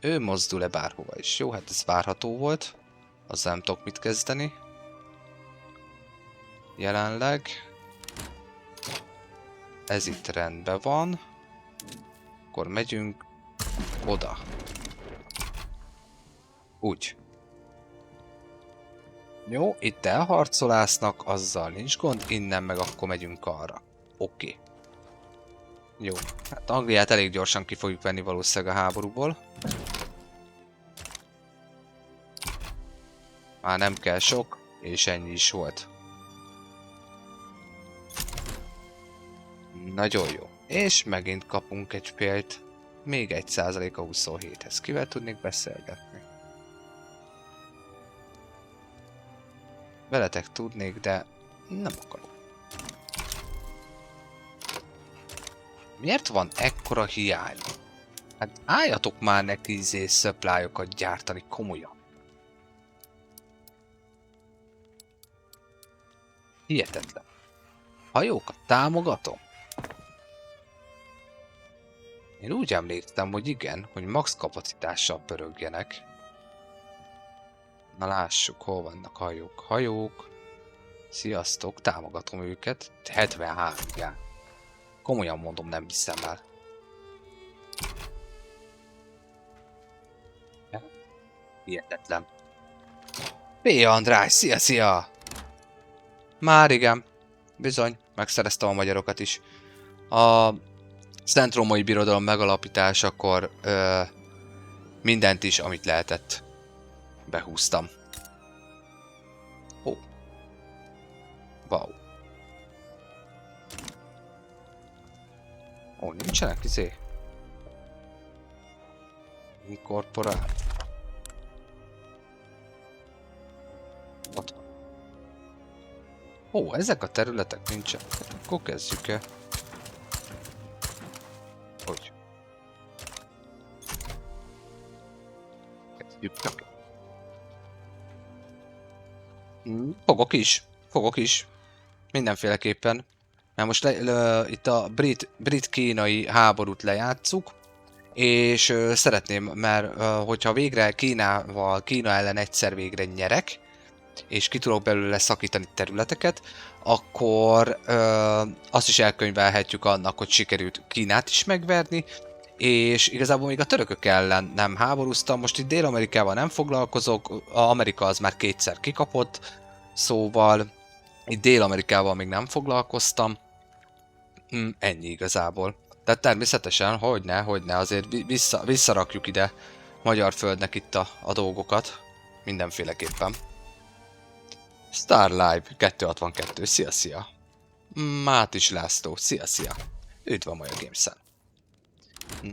Ő mozdul-e bárhova is? Jó, hát ez várható volt. Azzal nem tudok mit kezdeni. Jelenleg. Ez itt rendben van. Akkor megyünk oda. Úgy. Jó, itt elharcolásznak, azzal nincs gond, innen meg akkor megyünk arra. Oké. Jó, hát Angliát elég gyorsan ki fogjuk venni valószínűleg a háborúból. Már nem kell sok, és ennyi is volt. Nagyon jó. És megint kapunk egy pélt. Még 1% a 27-hez. Kivel tudnék beszélgetni? Veletek tudnék, de nem akarok. Miért van ekkora hiány? Hát álljatok már neki supply-okat gyártani komolyan. Hihetetlen. Hajókat támogatom? Én úgy emlékeztem, hogy igen, hogy max kapacitással pörögjenek. Na lássuk, hol vannak hajók. Sziasztok, támogatom őket. 73 jár. Komolyan mondom, nem hiszem el. Hihetetlen. P. András, szia! Már igen. Bizony, megszereztem a magyarokat is. A Szent-Római Birodalom megalapításakor mindent is, amit lehetett, behúztam. Ó. Wow. Ó, nincsenek izé. Inkorporál. Ott van. Ó, ezek a területek nincsenek. Akkor kezdjük el. Hogy? Kezdjük csak. Fogok is. Mindenféleképpen. Mert most itt a brit-kínai háborút lejátszuk, és szeretném, mert hogyha végre Kína ellen egyszer végre nyerek, és ki tudok belőle szakítani területeket, akkor azt is elkönyvelhetjük annak, hogy sikerült Kínát is megverni, és igazából még a törökök ellen nem háborúztam, most itt Dél-Amerikával nem foglalkozok, Amerika az már kétszer kikapott, szóval itt Dél-Amerikával még nem foglalkoztam, ennyi igazából. Tehát természetesen, hogyne, azért visszarakjuk ide magyar földnek itt a dolgokat, mindenféleképpen. Starlive 262, szia! Mátis László, szia! Üdv a Maja Games-en.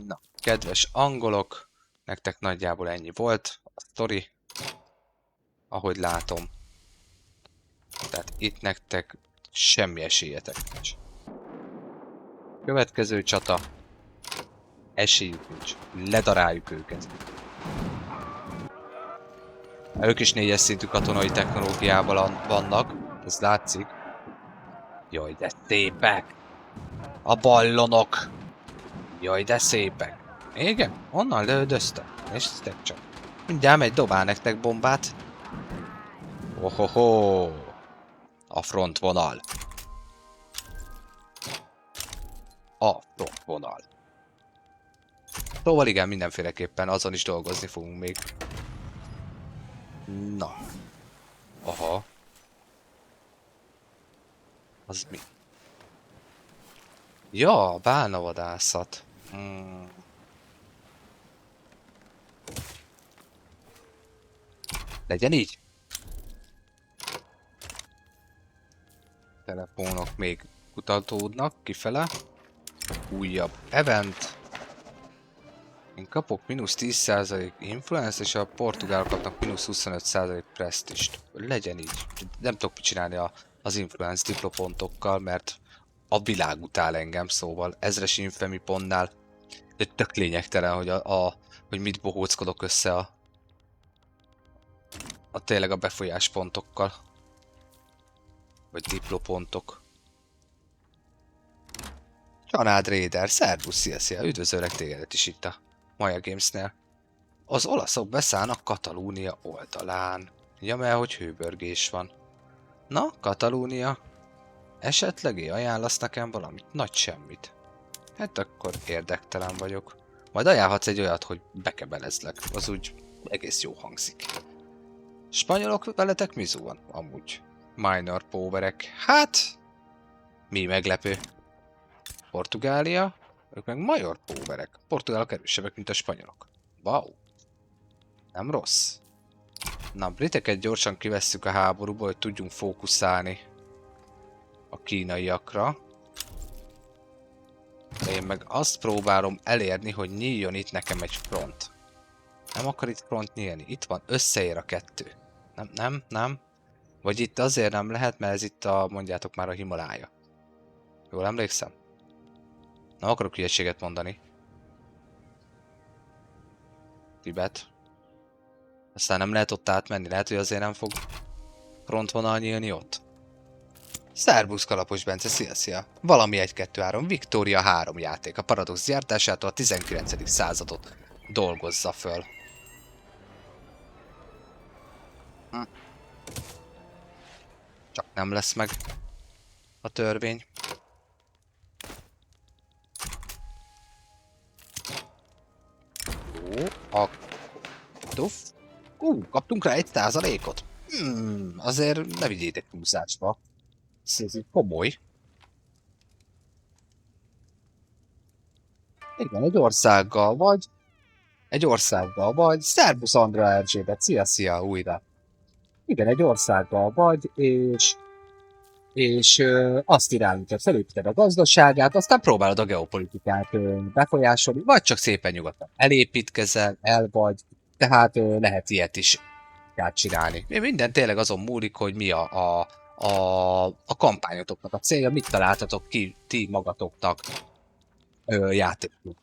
Na, kedves angolok, nektek nagyjából ennyi volt a sztori, ahogy látom. Tehát itt nektek semmi esélyetek nincs. Következő csata. Esélyük nincs. Ledaráljuk őket. Ők is 4-es szintű katonai technológiával vannak, ez látszik. Jaj, de szépek! A ballonok! Jaj, de szépek! Igen, onnan lődöztem. Néztek csak. Mindjárt megy, dobál nektek bombát. Ohoho! A frontvonal. A frontvonal. Szóval igen, mindenféleképpen azon is dolgozni fogunk még. Na. Aha. Az mi? Ja, bálnavadászat. Legyen így? Telefonok még kutatódnak kifele. Újabb event. Én kapok mínusz 10% influence, és a portugálok kapnak mínusz 25% presztist. Legyen így. Nem tudok mit csinálni az influence diplopontokkal, mert a világ utál engem, szóval ezres infemi pontnál de tök lényegtelen, hogy mit bohóckodok össze a tényleg a befolyáspontokkal. Vagy diplopontok. Csanád Raider, szervusz, szia, üdvözöllek tégedet is itt a Maja Games-nél. Az olaszok beszállnak Katalúnia oldalán. Ja, mert hogy hőbörgés van. Na, Katalúnia. Esetleg ajánlasz nekem valamit? Nagy semmit. Hát akkor érdektelen vagyok. Majd ajánlhatsz egy olyat, hogy bekebelezlek. Az úgy egész jó hangzik. Spanyolok veletek mizu van? Amúgy. Minor powerek. Hát... Mi meglepő? Portugália? Ők meg major powerek. Portugálok erősebbek, mint a spanyolok. Wow. Nem rossz. Na, briteket gyorsan kivesszük a háborúból, hogy tudjunk fókuszálni a kínaiakra. De én meg azt próbálom elérni, hogy nyíljon itt nekem egy front. Nem akar itt front nyílni. Itt van, összeér a kettő. Nem. Vagy itt azért nem lehet, mert ez itt mondjátok már a Himalája. Jól emlékszem? Nem akarok hülyeséget mondani. Tibet. Aztán nem lehet ott átmenni, lehet, hogy azért nem fog frontvonal nyílni ott. Szerbusz Kalapos Bence, szia! Valami 1-2-3, Victoria 3 játék. A Paradox gyártásától a 19. századot dolgozza föl. Csak nem lesz meg a törvény. kaptunk rá 1%-ot? Azért ne vigyétek túlzásba. Ez így komoly. Igen, egy országgal vagy. Szerbusz Andra Erzsébet, szia újra. Igen, egy országgal vagy, és azt irányítod, felépíted a gazdaságát, aztán próbálod a geopolitikát befolyásolni, vagy csak szépen nyugodtan elépítkezel, el vagy, tehát lehet ilyet is csinálni. Minden tényleg azon múlik, hogy mi a kampányotoknak a célja, mit találtatok ki ti magatoknak játékot.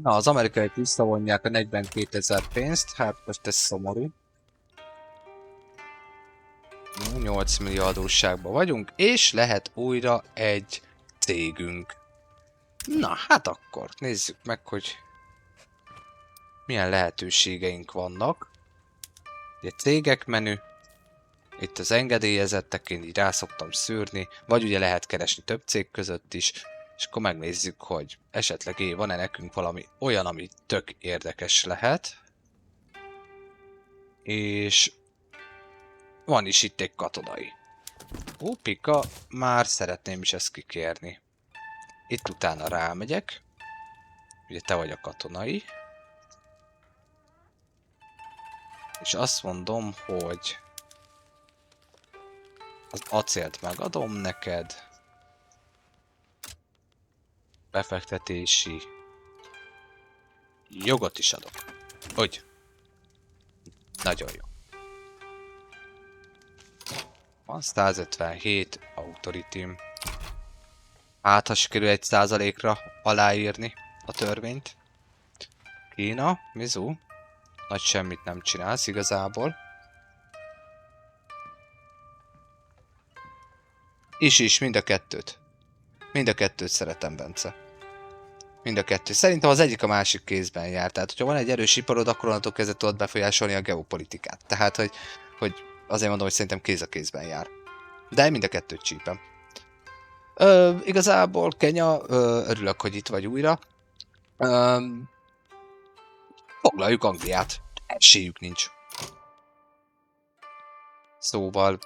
Na, az amerikaiak visszavonják a 42 000 pénzt, hát most ez szomorú. 8 millió adósságban vagyunk, és lehet újra egy cégünk. Na, hát akkor nézzük meg, hogy milyen lehetőségeink vannak. Ugye cégek menü, itt az engedélyezettek, én így rá szoktam szűrni, vagy ugye lehet keresni több cég között is, és akkor megnézzük, hogy esetleg van-e nekünk valami olyan, ami tök érdekes lehet. És van is itt egy katonai. Pika, már szeretném is ezt kikérni. Itt utána rámegyek. Ugye te vagy a katonai. És azt mondom, hogy az acélt megadom neked. Befektetési jogot is adok. Hogy? Nagyon jó. Van 157 autoritím. Hát, ha sikerül 1%-ra aláírni a törvényt. Kína, Mizu. Nagy semmit nem csinálsz igazából. Is, mind a kettőt. Mind a kettőt szeretem, Bence. Mind a kettő. Szerintem az egyik a másik kézben jár. Tehát, hogyha van egy erős iparod, akkor onnantól kezdve tudod befolyásolni a geopolitikát. Tehát, hogy azért mondom, hogy szerintem kéz a kézben jár. De mind a kettőt csípem. Igazából Kenya, örülök, hogy itt vagy újra. Foglaljuk Angliát. Esélyük nincs. Szóval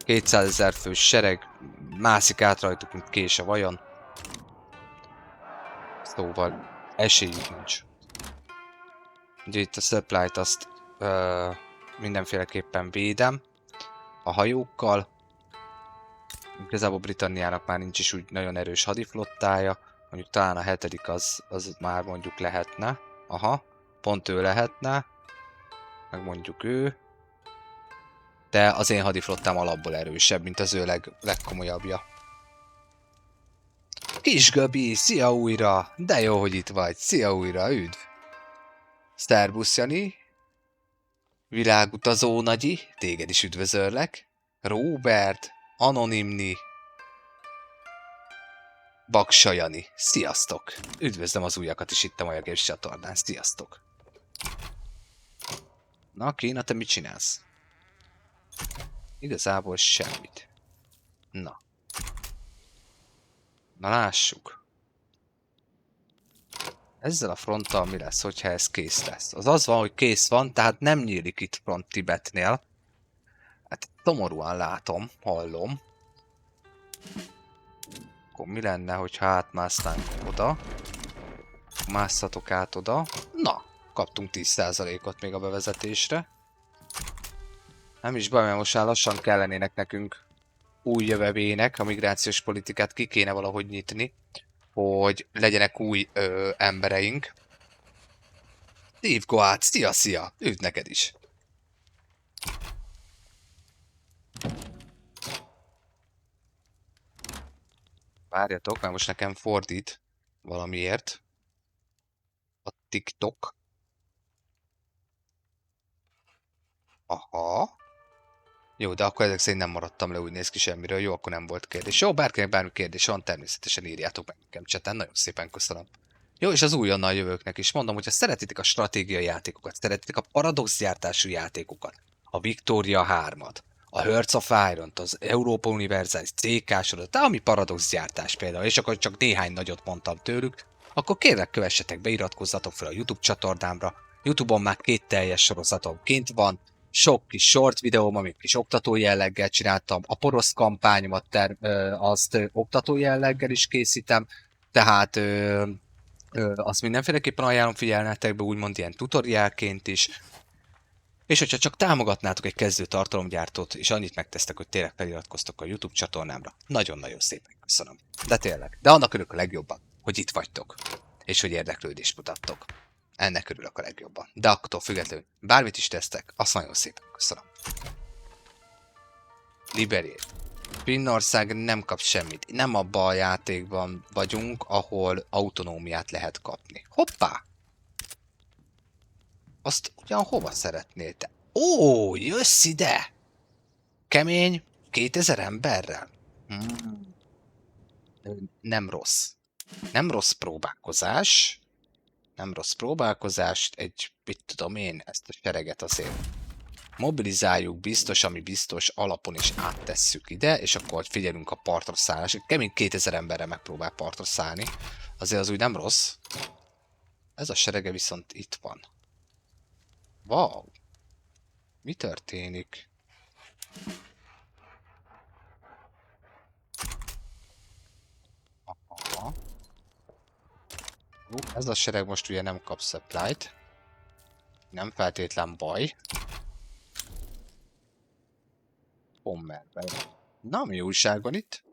200 000 fős sereg mászik át rajtuk, mint kés a vajon. Szóval esélyük nincs. Ugye itt a supply-t azt mindenféleképpen védem a hajókkal. Igazából Britanniának már nincs is úgy nagyon erős hadiflottája. Mondjuk talán a 7. az már mondjuk lehetne. Aha, pont ő lehetne. Meg mondjuk ő. De az én hadiflottám alapból erősebb, mint az ő legkomolyabbja. Kis Gabi, szia újra! De jó, hogy itt vagy. Szia újra, üdv! Szerbusz Jani! Világutazó nagyi, téged is üdvözöllek. Robert, Anonimni, Baksa Jani, sziasztok! Üdvözlöm az újakat is itt a Maja Games csatornán, sziasztok! Na Kína, te mit csinálsz? Igazából semmit. Na. Na lássuk. Ezzel a fronttal mi lesz, hogyha ez kész lesz? Az van, hogy kész van, tehát nem nyílik itt front Tibetnél. Hát szomorúan látom, hallom. Akkor mi lenne, hogyha átmásznánk oda? Másszatok át oda. Na, kaptunk 10%-ot még a bevezetésre. Nem is baj, mert most már lassan kellenének nekünk új jövevének, a migrációs politikát ki kéne valahogy nyitni, hogy legyenek új embereink. Steve Goát, szia! Üdv neked is! Várjatok, mert most nekem fordít valamiért a TikTok. Aha. Jó, de akkor ezek szerint nem maradtam le, úgy néz ki semmiről. Jó, akkor nem volt kérdés. Jó, bárkinek bármi kérdés van, természetesen írjátok meg nekem chaten. Nagyon szépen köszönöm. Jó, és az újonnan jövőknek is mondom, hogyha szeretitek a stratégiai játékokat, szeretitek a paradox gyártású játékokat, a Victoria 3-at, a Hearts of Iron-t, az Europa Universalis, CK-sorodat, ami Paradox gyártás például, és akkor csak néhány nagyot mondtam tőlük, akkor kérlek kövessetek be, iratkozzatok fel a YouTube csatornámra. YouTube-on már 2 teljes sorozatom kint van, sok kis short videóm, amik kis oktató jelleggel csináltam, a porosz kampányomat azt oktató jelleggel is készítem, tehát azt mindenféleképpen ajánlom figyelnetek be, úgymond ilyen tutoriálként is. És hogyha csak támogatnátok egy kezdő tartalomgyártót, és annyit megtesztek, hogy tényleg feliratkoztok a YouTube csatornámra, nagyon-nagyon szépen köszönöm. De tényleg. De annak örülök a legjobban, hogy itt vagytok, és hogy érdeklődést mutattok. Ennek örülök a legjobban. De attól függetlenül, bármit is tesztek, azt nagyon szépen köszönöm. Liberé. Finnország nem kap semmit. Nem abban a játékban vagyunk, ahol autonómiát lehet kapni. Hoppá! Azt ugyan hova szeretnél te? Ó, jössz ide! Kemény, 2000 emberrel? Nem rossz. Nem rossz próbálkozás. Nem rossz próbálkozást, mit tudom én, ezt a sereget azért mobilizáljuk biztos, ami biztos alapon is áttesszük ide, és akkor figyelünk a partra szállásra. Kemény 2000 emberre megpróbál partra szállni. Azért az úgy nem rossz. Ez a serege viszont itt van. Wow! Mi történik? Aha. Ez a sereg most ugye nem kap supply-t. Nem feltétlen baj. Pommerben. Na, mi újság van itt?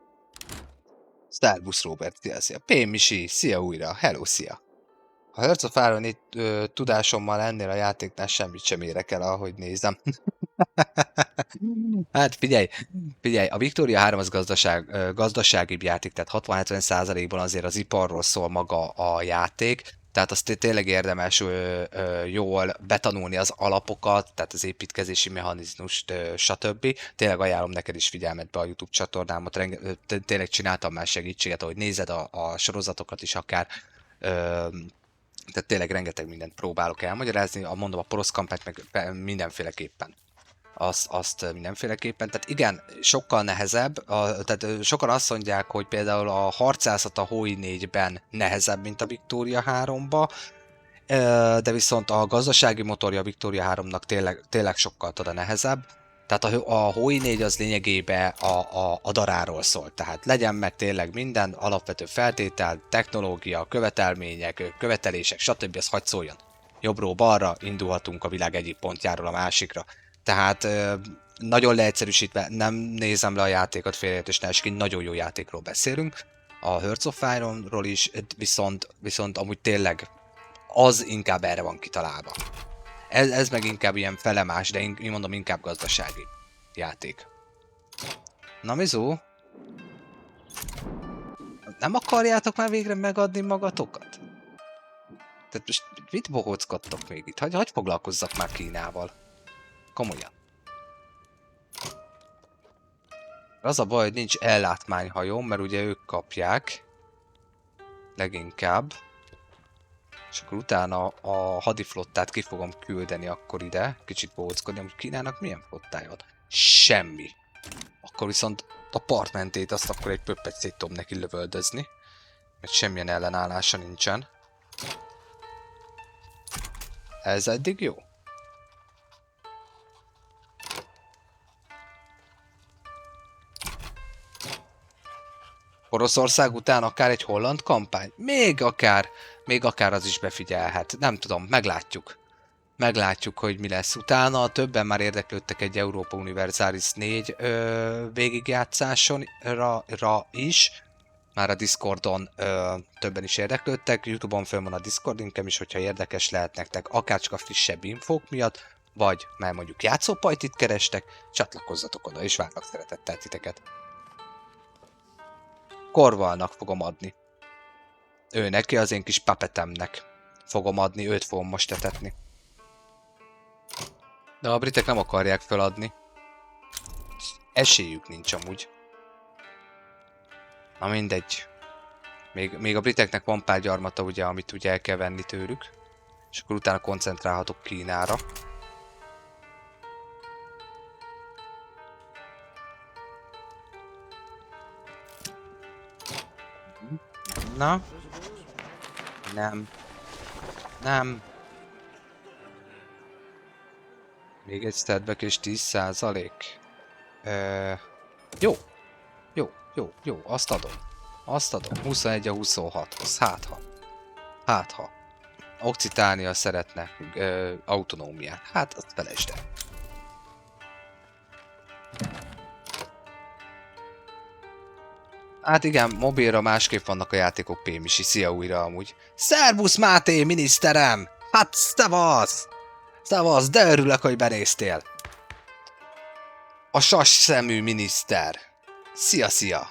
Starbucks Robert, szia. P-Misi, szia újra. Hello, szia. A Hearts of Iron itt tudásommal ennél a játéknál semmit sem érek el, ahogy nézem. Hát figyelj, a Victoria 3 az gazdaságibb játék, tehát 60-70%-ban azért az iparról szól maga a játék, tehát azt tényleg érdemes jól betanulni az alapokat, tehát az építkezési mechanizmust, stb. Tényleg ajánlom neked is figyelmetbe a YouTube csatornámat, tényleg csináltam már segítséget, ahogy nézed a sorozatokat is akár, tehát tényleg rengeteg mindent próbálok elmagyarázni, mondom a porosz kampányt meg mindenféleképpen. Azt mindenféleképpen. Tehát igen, sokkal nehezebb, tehát sokan azt mondják, hogy például a harcászat a Hoi 4-ben nehezebb, mint a Victoria 3-ba, de viszont a gazdasági motorja a Victoria 3-nak tényleg sokkal nehezebb. Tehát a Hoi 4 az lényegében a daráról szól, tehát legyen meg tényleg minden, alapvető feltétel, technológia, követelmények, követelések, stb. Az hagy szóljon. Jobbról balra indulhatunk a világ egyik pontjáról a másikra. Tehát nagyon leegyszerűsítve nem nézem le a játékot félreértés, nagyon jó játékról beszélünk. A Hearts of Ironról is, viszont amúgy tényleg az inkább erre van kitalálva. Ez meg inkább ilyen felemás, de én mondom inkább gazdasági játék. Na Mizu? Nem akarjátok már végre megadni magatokat? Tehát most mit bohóckodtok még itt? Hagy foglalkozzak már Kínával. Komolyan. Az a baj, hogy nincs ellátmányhajóm, mert ugye ők kapják. Leginkább. És akkor utána a hadiflottát ki fogom küldeni akkor ide. Kicsit bóckodni, hogy Kínának milyen flottája van? Semmi. Akkor viszont a partmentét azt akkor egy pöppet szét tudom neki lövöldözni. Mert semmilyen ellenállása nincsen. Ez eddig jó? Oroszország után akár egy holland kampány? Még akár az is befigyelhet. Nem tudom, meglátjuk. Meglátjuk, hogy mi lesz utána. Többen már érdeklődtek egy Europa Universalis 4 végigjátszásonra is. Már a Discordon többen is érdeklődtek. YouTube-on fönn van a Discord linkem is, hogyha érdekes lehet nektek, akár csak a frissebb infók miatt, vagy már mondjuk játszópajtit kerestek, csatlakozzatok oda, és várlak szeretettel titeket. Korvalnak fogom adni. Ő neki, az én kis papetemnek fogom adni, őt fogom most etetni. De a britek nem akarják feladni. Esélyük nincs amúgy. Na mindegy. Még a briteknek van pár gyarmata, ugye, amit ugye el kell venni tőlük. És akkor utána koncentrálhatok Kínára. Na? Nem. Nem. Még egy statback és 10%. Jó. Jó. Azt adom. 21 a 26-hoz. Hát ha. Occitánia szeretne autonómiát. Hát azt felejtsd el. Hát igen, mobilra másképp vannak a játékok, Pémisi. Szia újra amúgy. Szervusz Máté, miniszterem! Hát szevasz! Szevasz, de örülök, hogy benéztél. A sas szemű miniszter. Szia!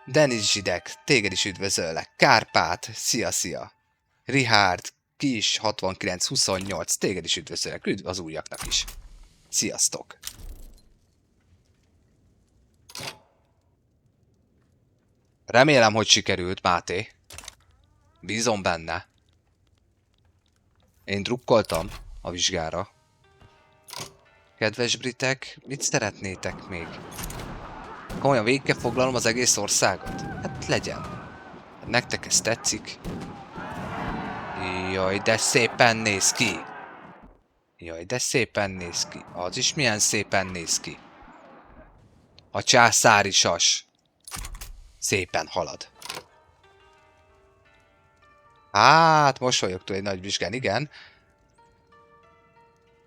Denis Zsidek, téged is üdvözöllek. Kárpát, szia! Richard, Kis, 6928, téged is üdvözöllek. Üdv az újaknak is. Sziasztok! Remélem, hogy sikerült, Máté. Bízom benne. Én drukkoltam a vizsgára. Kedves britek, mit szeretnétek még? Komolyan végig kell foglalnom az egész országot? Hát legyen. Nektek ez tetszik? Jaj, de szépen néz ki! Az is milyen szépen néz ki. A császári sas. Szépen halad. Hát, mosolyogtól egy nagy vizsgán, igen.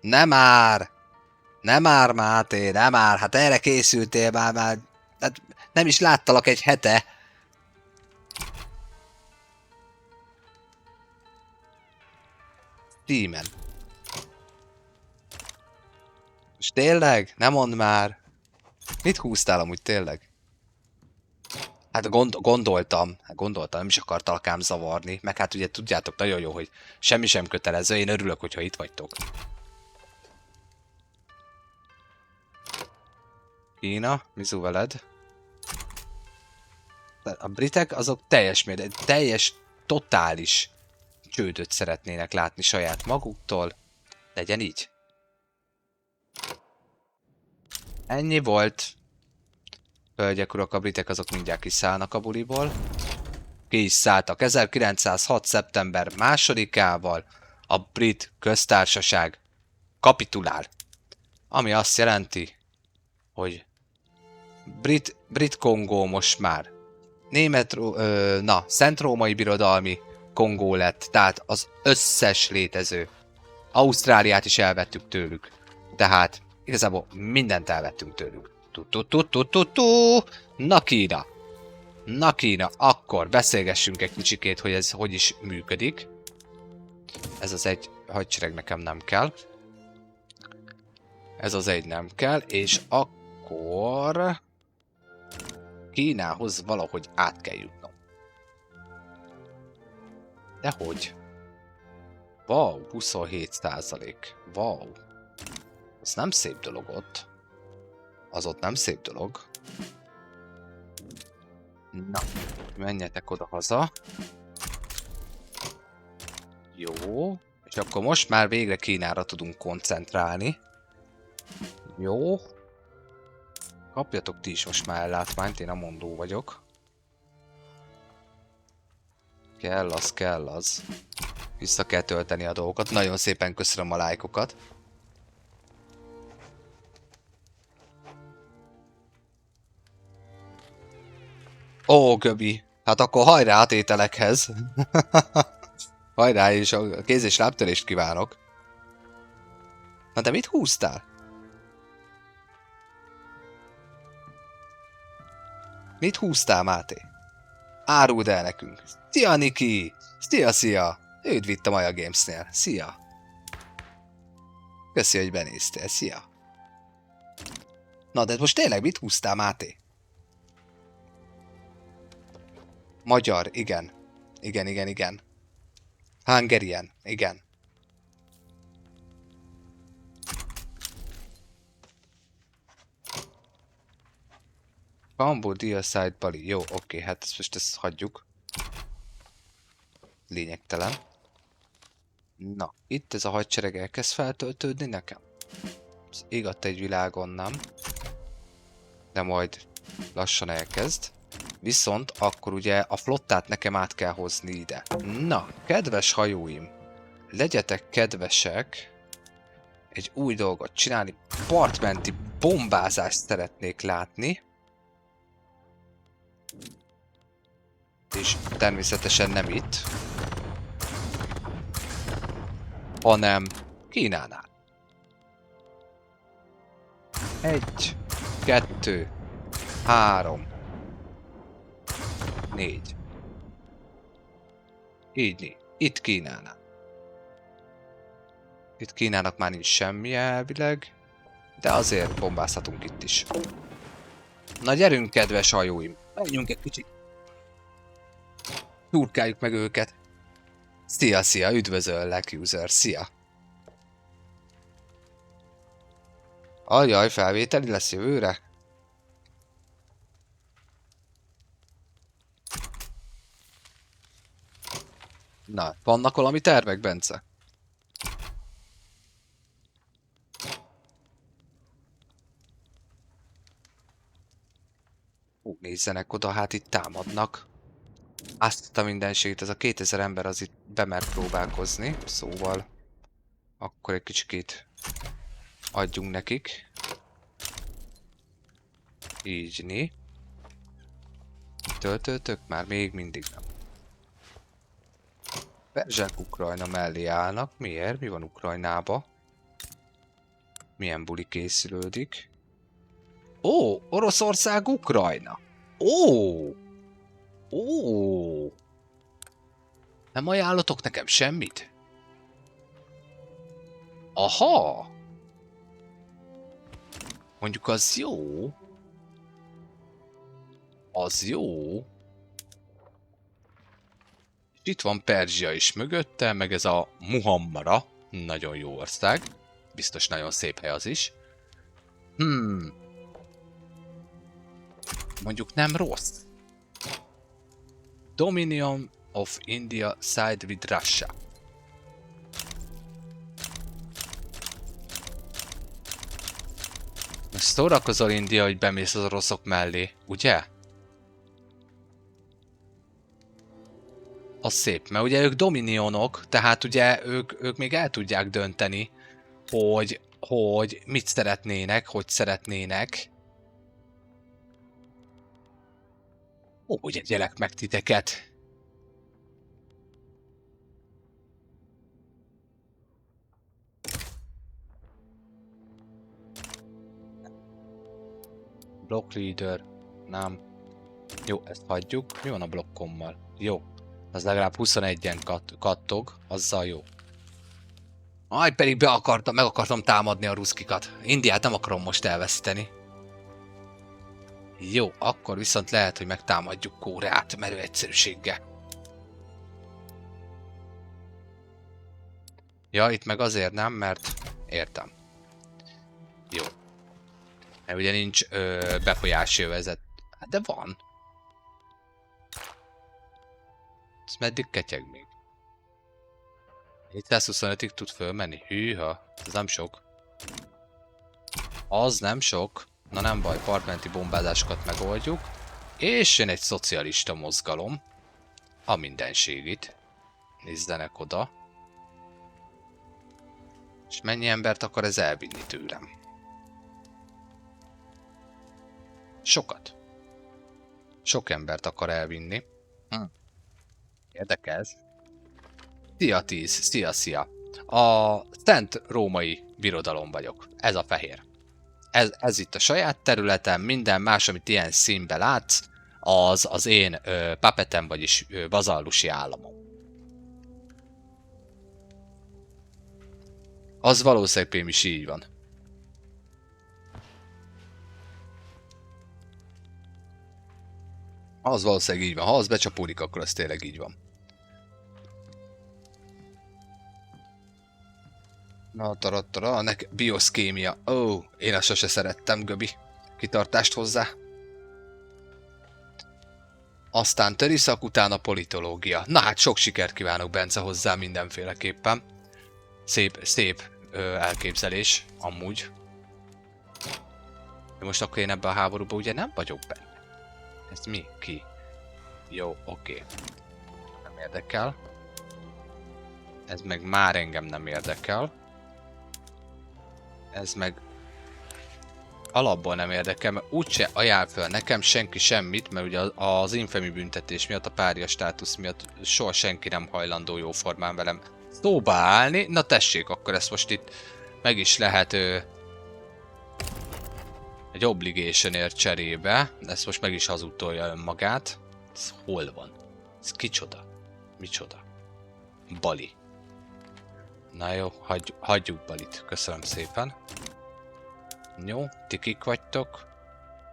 Nem már, Máté, nem már. Hát erre készültél már. Hát nem is láttalak egy hete. Steamen. És tényleg? Nem mondd már. Mit húztál amúgy tényleg? Hát gondoltam, nem is akartalak ám zavarni, meg hát ugye tudjátok nagyon jó, hogy semmi sem kötelező, én örülök, hogyha itt vagytok. Kína, mizu veled? A britek azok teljes, totális csődöt szeretnének látni saját maguktól. Legyen így. Ennyi volt. Hölgyek, urak, a britek azok mindjárt kiszállnak a buliból. Ki is szálltak. 1906. szeptember 2-ával a brit köztársaság kapitulál. Ami azt jelenti, hogy brit Kongó most már Szentrómai Birodalmi Kongó lett, tehát az összes létező. Ausztráliát is elvettük tőlük. Tehát igazából mindent elvettünk tőlük. Na Kína, akkor beszélgessünk egy kicsikét, hogy ez hogy is működik. Ez az egy hadsereg nekem nem kell. Ez az egy nem kell, és akkor Kínához valahogy át kell jutnom. Dehogy? Wow, 27%. Wow. Az nem szép dolog ott. Az ott nem szép dolog. Na, menjetek oda-haza. Jó. És akkor most már végre Kínára tudunk koncentrálni. Jó. Kapjatok ti is most már ellátmányt, én a mondó vagyok. Kell az. Vissza kell tölteni a dolgokat. Nagyon szépen köszönöm a lájkokat. Ó, Göbi. Hát akkor hajrá a tételekhez. Hajrá, és a kéz- és lábtörést kívánok. Na de mit húztál? Mit húztál, Máté? Áruld el nekünk. Szia, Niki! Szia! Őt vitt a Maja Games-nél. Szia! Köszi, hogy benéztél. Szia! Na, de most tényleg mit húztál, Máté? Magyar, igen. Igen. Hungarian, igen. Cambodia side Bali. Jó, oké, hát most ezt hagyjuk. Lényegtelen. Na, itt ez a hadsereg elkezd feltöltődni nekem. Az ég egy világon nem. De majd lassan elkezd. Viszont akkor ugye a flottát nekem át kell hozni ide. Na, kedves hajóim, legyetek kedvesek egy új dolgot csinálni. Partmenti bombázást szeretnék látni. És természetesen nem itt, hanem Kínánál. 1, 2, 3, 4. Így, itt Kínánál. Itt Kínának már nincs semmi elvileg, de azért bombázhatunk itt is. Na gyerünk, kedves hajóim, menjünk egy kicsit. Turkáljuk meg őket. Szia, üdvözöllek, user, szia. Ajjaj, felvételi lesz jövőre? Na, vannak valami tervek, Bence? Nézzenek oda, hát itt támadnak. Azt a mindenségét, ez a 2000 ember az itt bemer próbálkozni, szóval akkor egy kicsikét adjunk nekik. Ígyni. Töltöltök? Már még mindig nem. Perzsák Ukrajna mellé állnak. Miért? Mi van Ukrajnába? Milyen buli készülődik? Ó, Oroszország, Ukrajna! Ó! Ó! Nem ajánlotok nekem semmit? Aha! Mondjuk az jó. Az jó. És itt van Perzsia is mögötte, meg ez a Muhammara. Nagyon jó ország. Biztos nagyon szép hely az is. Mondjuk nem rossz. Dominion of India side with Russia. Most szórakozol, India, hogy bemész az oroszok mellé, ugye? Az szép, mert ugye ők dominionok, tehát ugye ők még el tudják dönteni, hogy mit szeretnének, hogy szeretnének. Ó, ugye gyerek meg titeket. Block leader. Nem. Jó, ezt hagyjuk. Mi van a blokkommal? Jó. Az legalább 21-en kattog. Azzal jó. Aj, pedig meg akartam támadni a ruszkikat. Indiát nem akarom most elveszteni. Jó, akkor viszont lehet, hogy megtámadjuk Koreát merő egyszerűséggel. Ja, itt meg azért nem, mert értem. Jó. Mert ugye nincs befolyási övezet. Hát de van. Ez meddig ketyeg még? 725-ig tud fölmenni? Hűha, ez nem sok. Az nem sok. Na nem baj, partmenti bombázásokat megoldjuk. És jön egy szocialista mozgalom. A mindenségit. Nézzenek oda. És mennyi embert akar ez elvinni tőlem? Sokat. Sok embert akar elvinni. Érdekes. Szia 10, szia. A Szent Római Birodalom vagyok. Ez a fehér. Ez itt a saját területem, minden más, amit ilyen színben látsz, az én papetem, vagyis vazallusi államom. Az valószínűleg Pém is így van. Az valószínűleg így van. Ha az becsapódik, akkor az tényleg így van. Na, tarattara, bioszkémia. Ó, én azt sose szerettem, Göbi. Kitartást hozzá. Aztán teriszak, utána politológia. Na hát sok sikert kívánok, Bence, hozzá mindenféleképpen. Szép elképzelés, amúgy. De most akkor én ebben a háborúban ugye nem vagyok benne. Ez mi? Ki? Jó, oké. Nem érdekel. Ez meg már engem nem érdekel. Ez meg alapból nem érdekel, mert úgyse ajánl fel nekem senki semmit, mert ugye az infemi büntetés miatt, a párja státusz miatt soha senki nem hajlandó jóformán velem szóba állni. Na tessék, akkor ezt most itt meg is lehet egy obligationért cserébe. Ezt most meg is hazudtolja önmagát. Ez hol van? Ez kicsoda? Micsoda? Bali. Na jó, hagyjuk Balit. Köszönöm szépen. Jó, ti kik vagytok?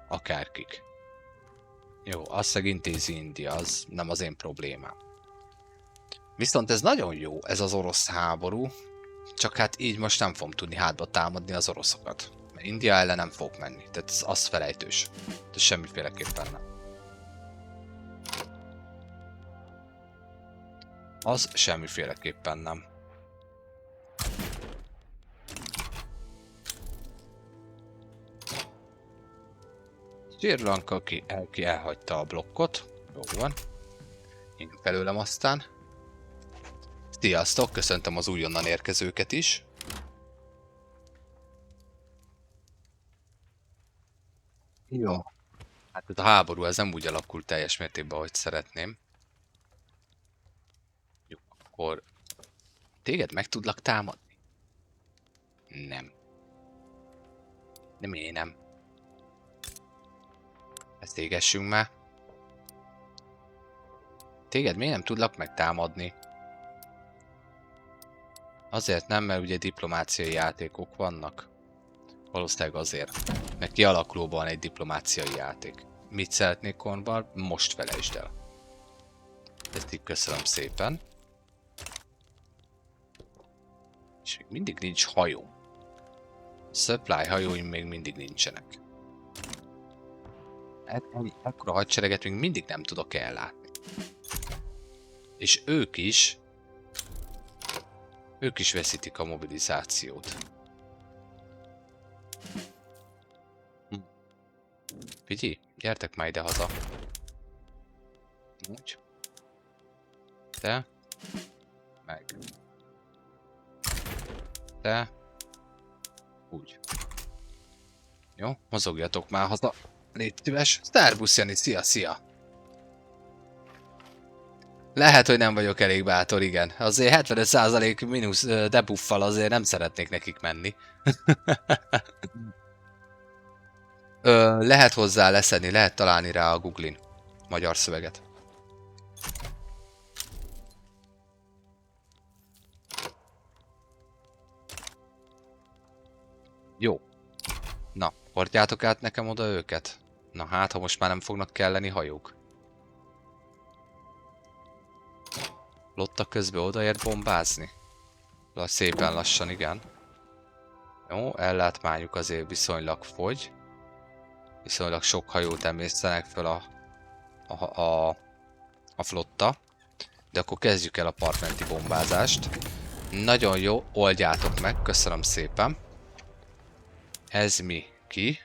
Akárkik. Jó, azt megintézi India, az nem az én problémám. Viszont ez nagyon jó, ez az orosz háború. Csak hát így most nem fogom tudni hátba támadni az oroszokat. Mert India ellen nem fog menni, tehát az felejtős. Tehát semmiféleképpen nem. Az semmiféleképpen nem. Sri Lanka ki elhagyta a blokkot. Jó van. Én felőlem aztán. Sziasztok, köszöntöm az újonnan érkezőket is. Jó. Hát ez a háború ez nem úgy alakult teljes mértékben, ahogy szeretném. Jó, akkor téged meg tudlak támadni? Nem. Nem, én nem. Ezt égessünk már. Téged miért nem tudlak megtámadni? Azért nem, mert ugye diplomáciai játékok vannak. Valószínűleg azért. Mert kialakulóban egy diplomáciai játék. Mit szeretnék, Kornbar? Most felejtsd el. Ezt így köszönöm szépen. És még mindig nincs hajó. Supply hajóim még mindig nincsenek. Ekkora hadsereget még mindig nem tudok ellátni. És ők is veszítik a mobilizációt. Figyelj, gyertek már ide haza. Úgy. Te. Meg. Te. Úgy. Jó, mozogjatok már haza. Légy szíves. Szerbusz Jani, szia! Lehet, hogy nem vagyok elég bátor, igen. Azért 75% mínusz debuffal azért nem szeretnék nekik menni. Lehet hozzá leszedni, lehet találni rá a Google-in magyar szöveget. Jó. Na, hordjátok át nekem oda őket? Na hát, ha most már nem fognak kelleni hajók. Lotta közben odaért bombázni? Szépen lassan, igen. Jó, ellátmányuk azért viszonylag fogy. Viszonylag sok hajót emésztenek fel a flotta. De akkor kezdjük el a partmenti bombázást. Nagyon jó, oldjátok meg, köszönöm szépen. Ez mi ki?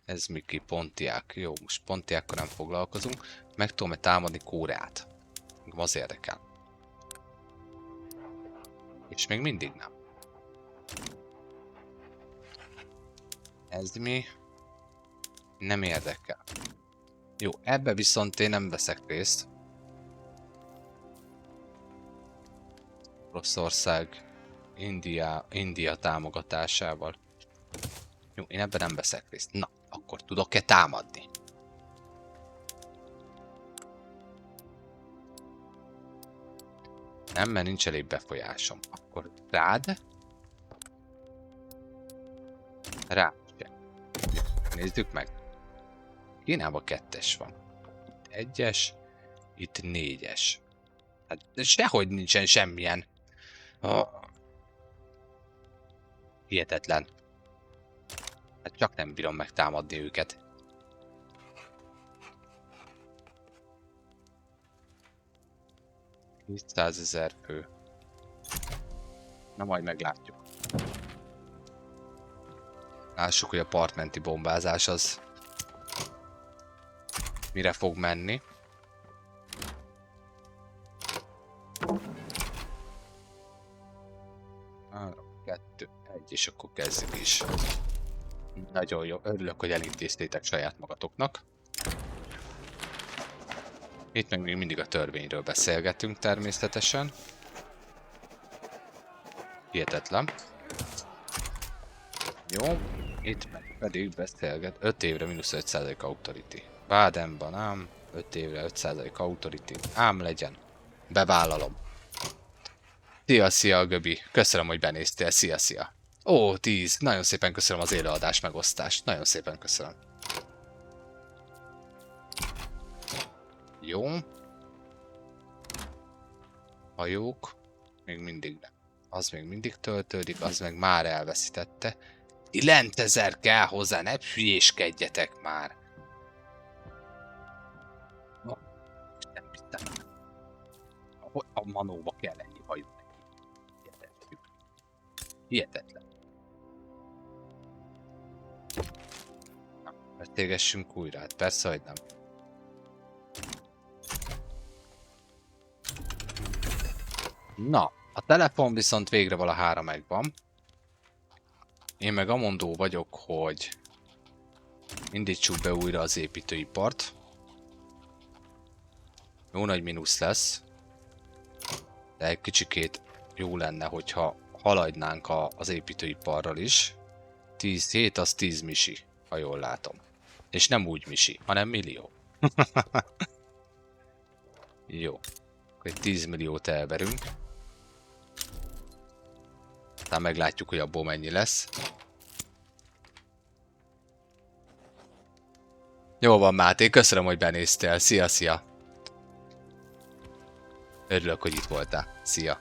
Ez mi ki? Pontiac. Jó, most Pontiac-kal nem foglalkozunk. Meg tudom-e támadni Kóreát? Engem az érdekel. És még mindig nem. Ez mi? Nem érdekel. Jó, ebbe viszont én nem veszek részt. Oroszország, India támogatásával. Jó, én ebben nem veszek részt. Na, akkor tudok-e támadni? Nem, mert nincs elég befolyásom. Akkor rád? Rád. Nézzük meg. Kínában 2-es van. Itt 1-es, itt 4-es. Hát sehogy nincsen semmilyen. Hihetetlen. Hát csak nem bírom megtámadni őket. $200 000 fő. Na majd meglátjuk. Lássuk, hogy a partmenti bombázás az mire fog menni. Három, kettő, egy, és akkor kezdjük is. Nagyon jó, örülök, hogy elintéztétek saját magatoknak. Itt meg még mindig a törvényről beszélgetünk természetesen. Hihetetlen. Jó, itt meg pedig beszélget. 5 évre mínusz 5% authority. Bádenban ám, 5 évre 5% authority. Ám legyen. Bevállalom. Szia, Göbi. Köszönöm, hogy benéztél. Szia. Ó, 10. Nagyon szépen köszönöm az élőadás megosztást. Nagyon szépen köszönöm. Jó. Hajók. Még mindig nem. Az még mindig töltődik, az meg már elveszítette. 9000 kell hozzá, ne hülyéskedjetek már. Nem hittem. A manóba kell ennyi hajó. Hihetetlen. Na, beszélgessünk újra, hát persze, hogy nem. Na, a telefon viszont végre valahára megvan. Én meg amondó vagyok, hogy indítsuk be újra az építőipart. Jó nagy mínusz lesz. De egy kicsikét jó lenne, hogyha haladnánk az építőiparral is. 10 hét az 10 misi, ha jól látom. És nem úgy misi, hanem millió. Jó. Akkor egy 10 milliót elverünk. Aztán meglátjuk, hogy abból mennyi lesz. Jó van, Máté, köszönöm, hogy benéztél. Szia. Örülök, hogy itt voltál. Szia.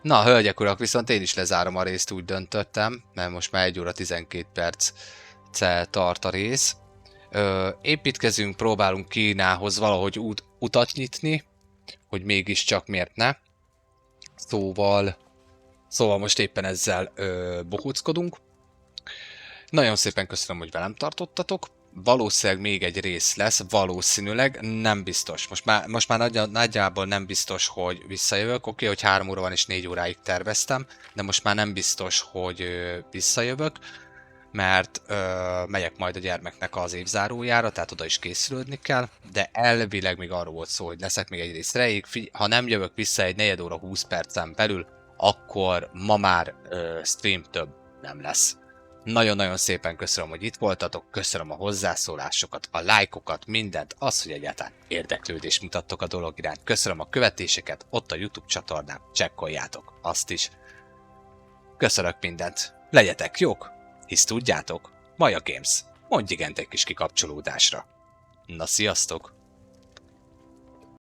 Na, hölgyek, urak, viszont én is lezárom a részt, úgy döntöttem, mert most már 1 óra 12 perccel tart a rész. Építkezünk, próbálunk Kínához valahogy utat nyitni, hogy mégiscsak miért ne. Szóval most éppen ezzel bohóckodunk. Nagyon szépen köszönöm, hogy velem tartottatok. Valószínűleg még egy rész lesz, valószínűleg, nem biztos. Most már nagyjából nem biztos, hogy visszajövök. Oké, hogy 3 óra van és 4 óráig terveztem, de most már nem biztos, hogy visszajövök, mert megyek majd a gyermeknek az évzárójára, tehát oda is készülődni kell, de elvileg még arról volt szó, hogy leszek még egy rész rejéig. Ha nem jövök vissza egy 4 óra 20 percen belül, akkor ma már stream több nem lesz. Nagyon-nagyon szépen köszönöm, hogy itt voltatok, köszönöm a hozzászólásokat, a lájkokat, mindent, az, hogy egyáltalán érdeklődést mutattok a dolog iránt. Köszönöm a követéseket, ott a YouTube csatornán, csekkoljátok azt is. Köszönök mindent, legyetek jók, hisz tudjátok, Maja Games, mondj igent egy kis kikapcsolódásra. Na, sziasztok!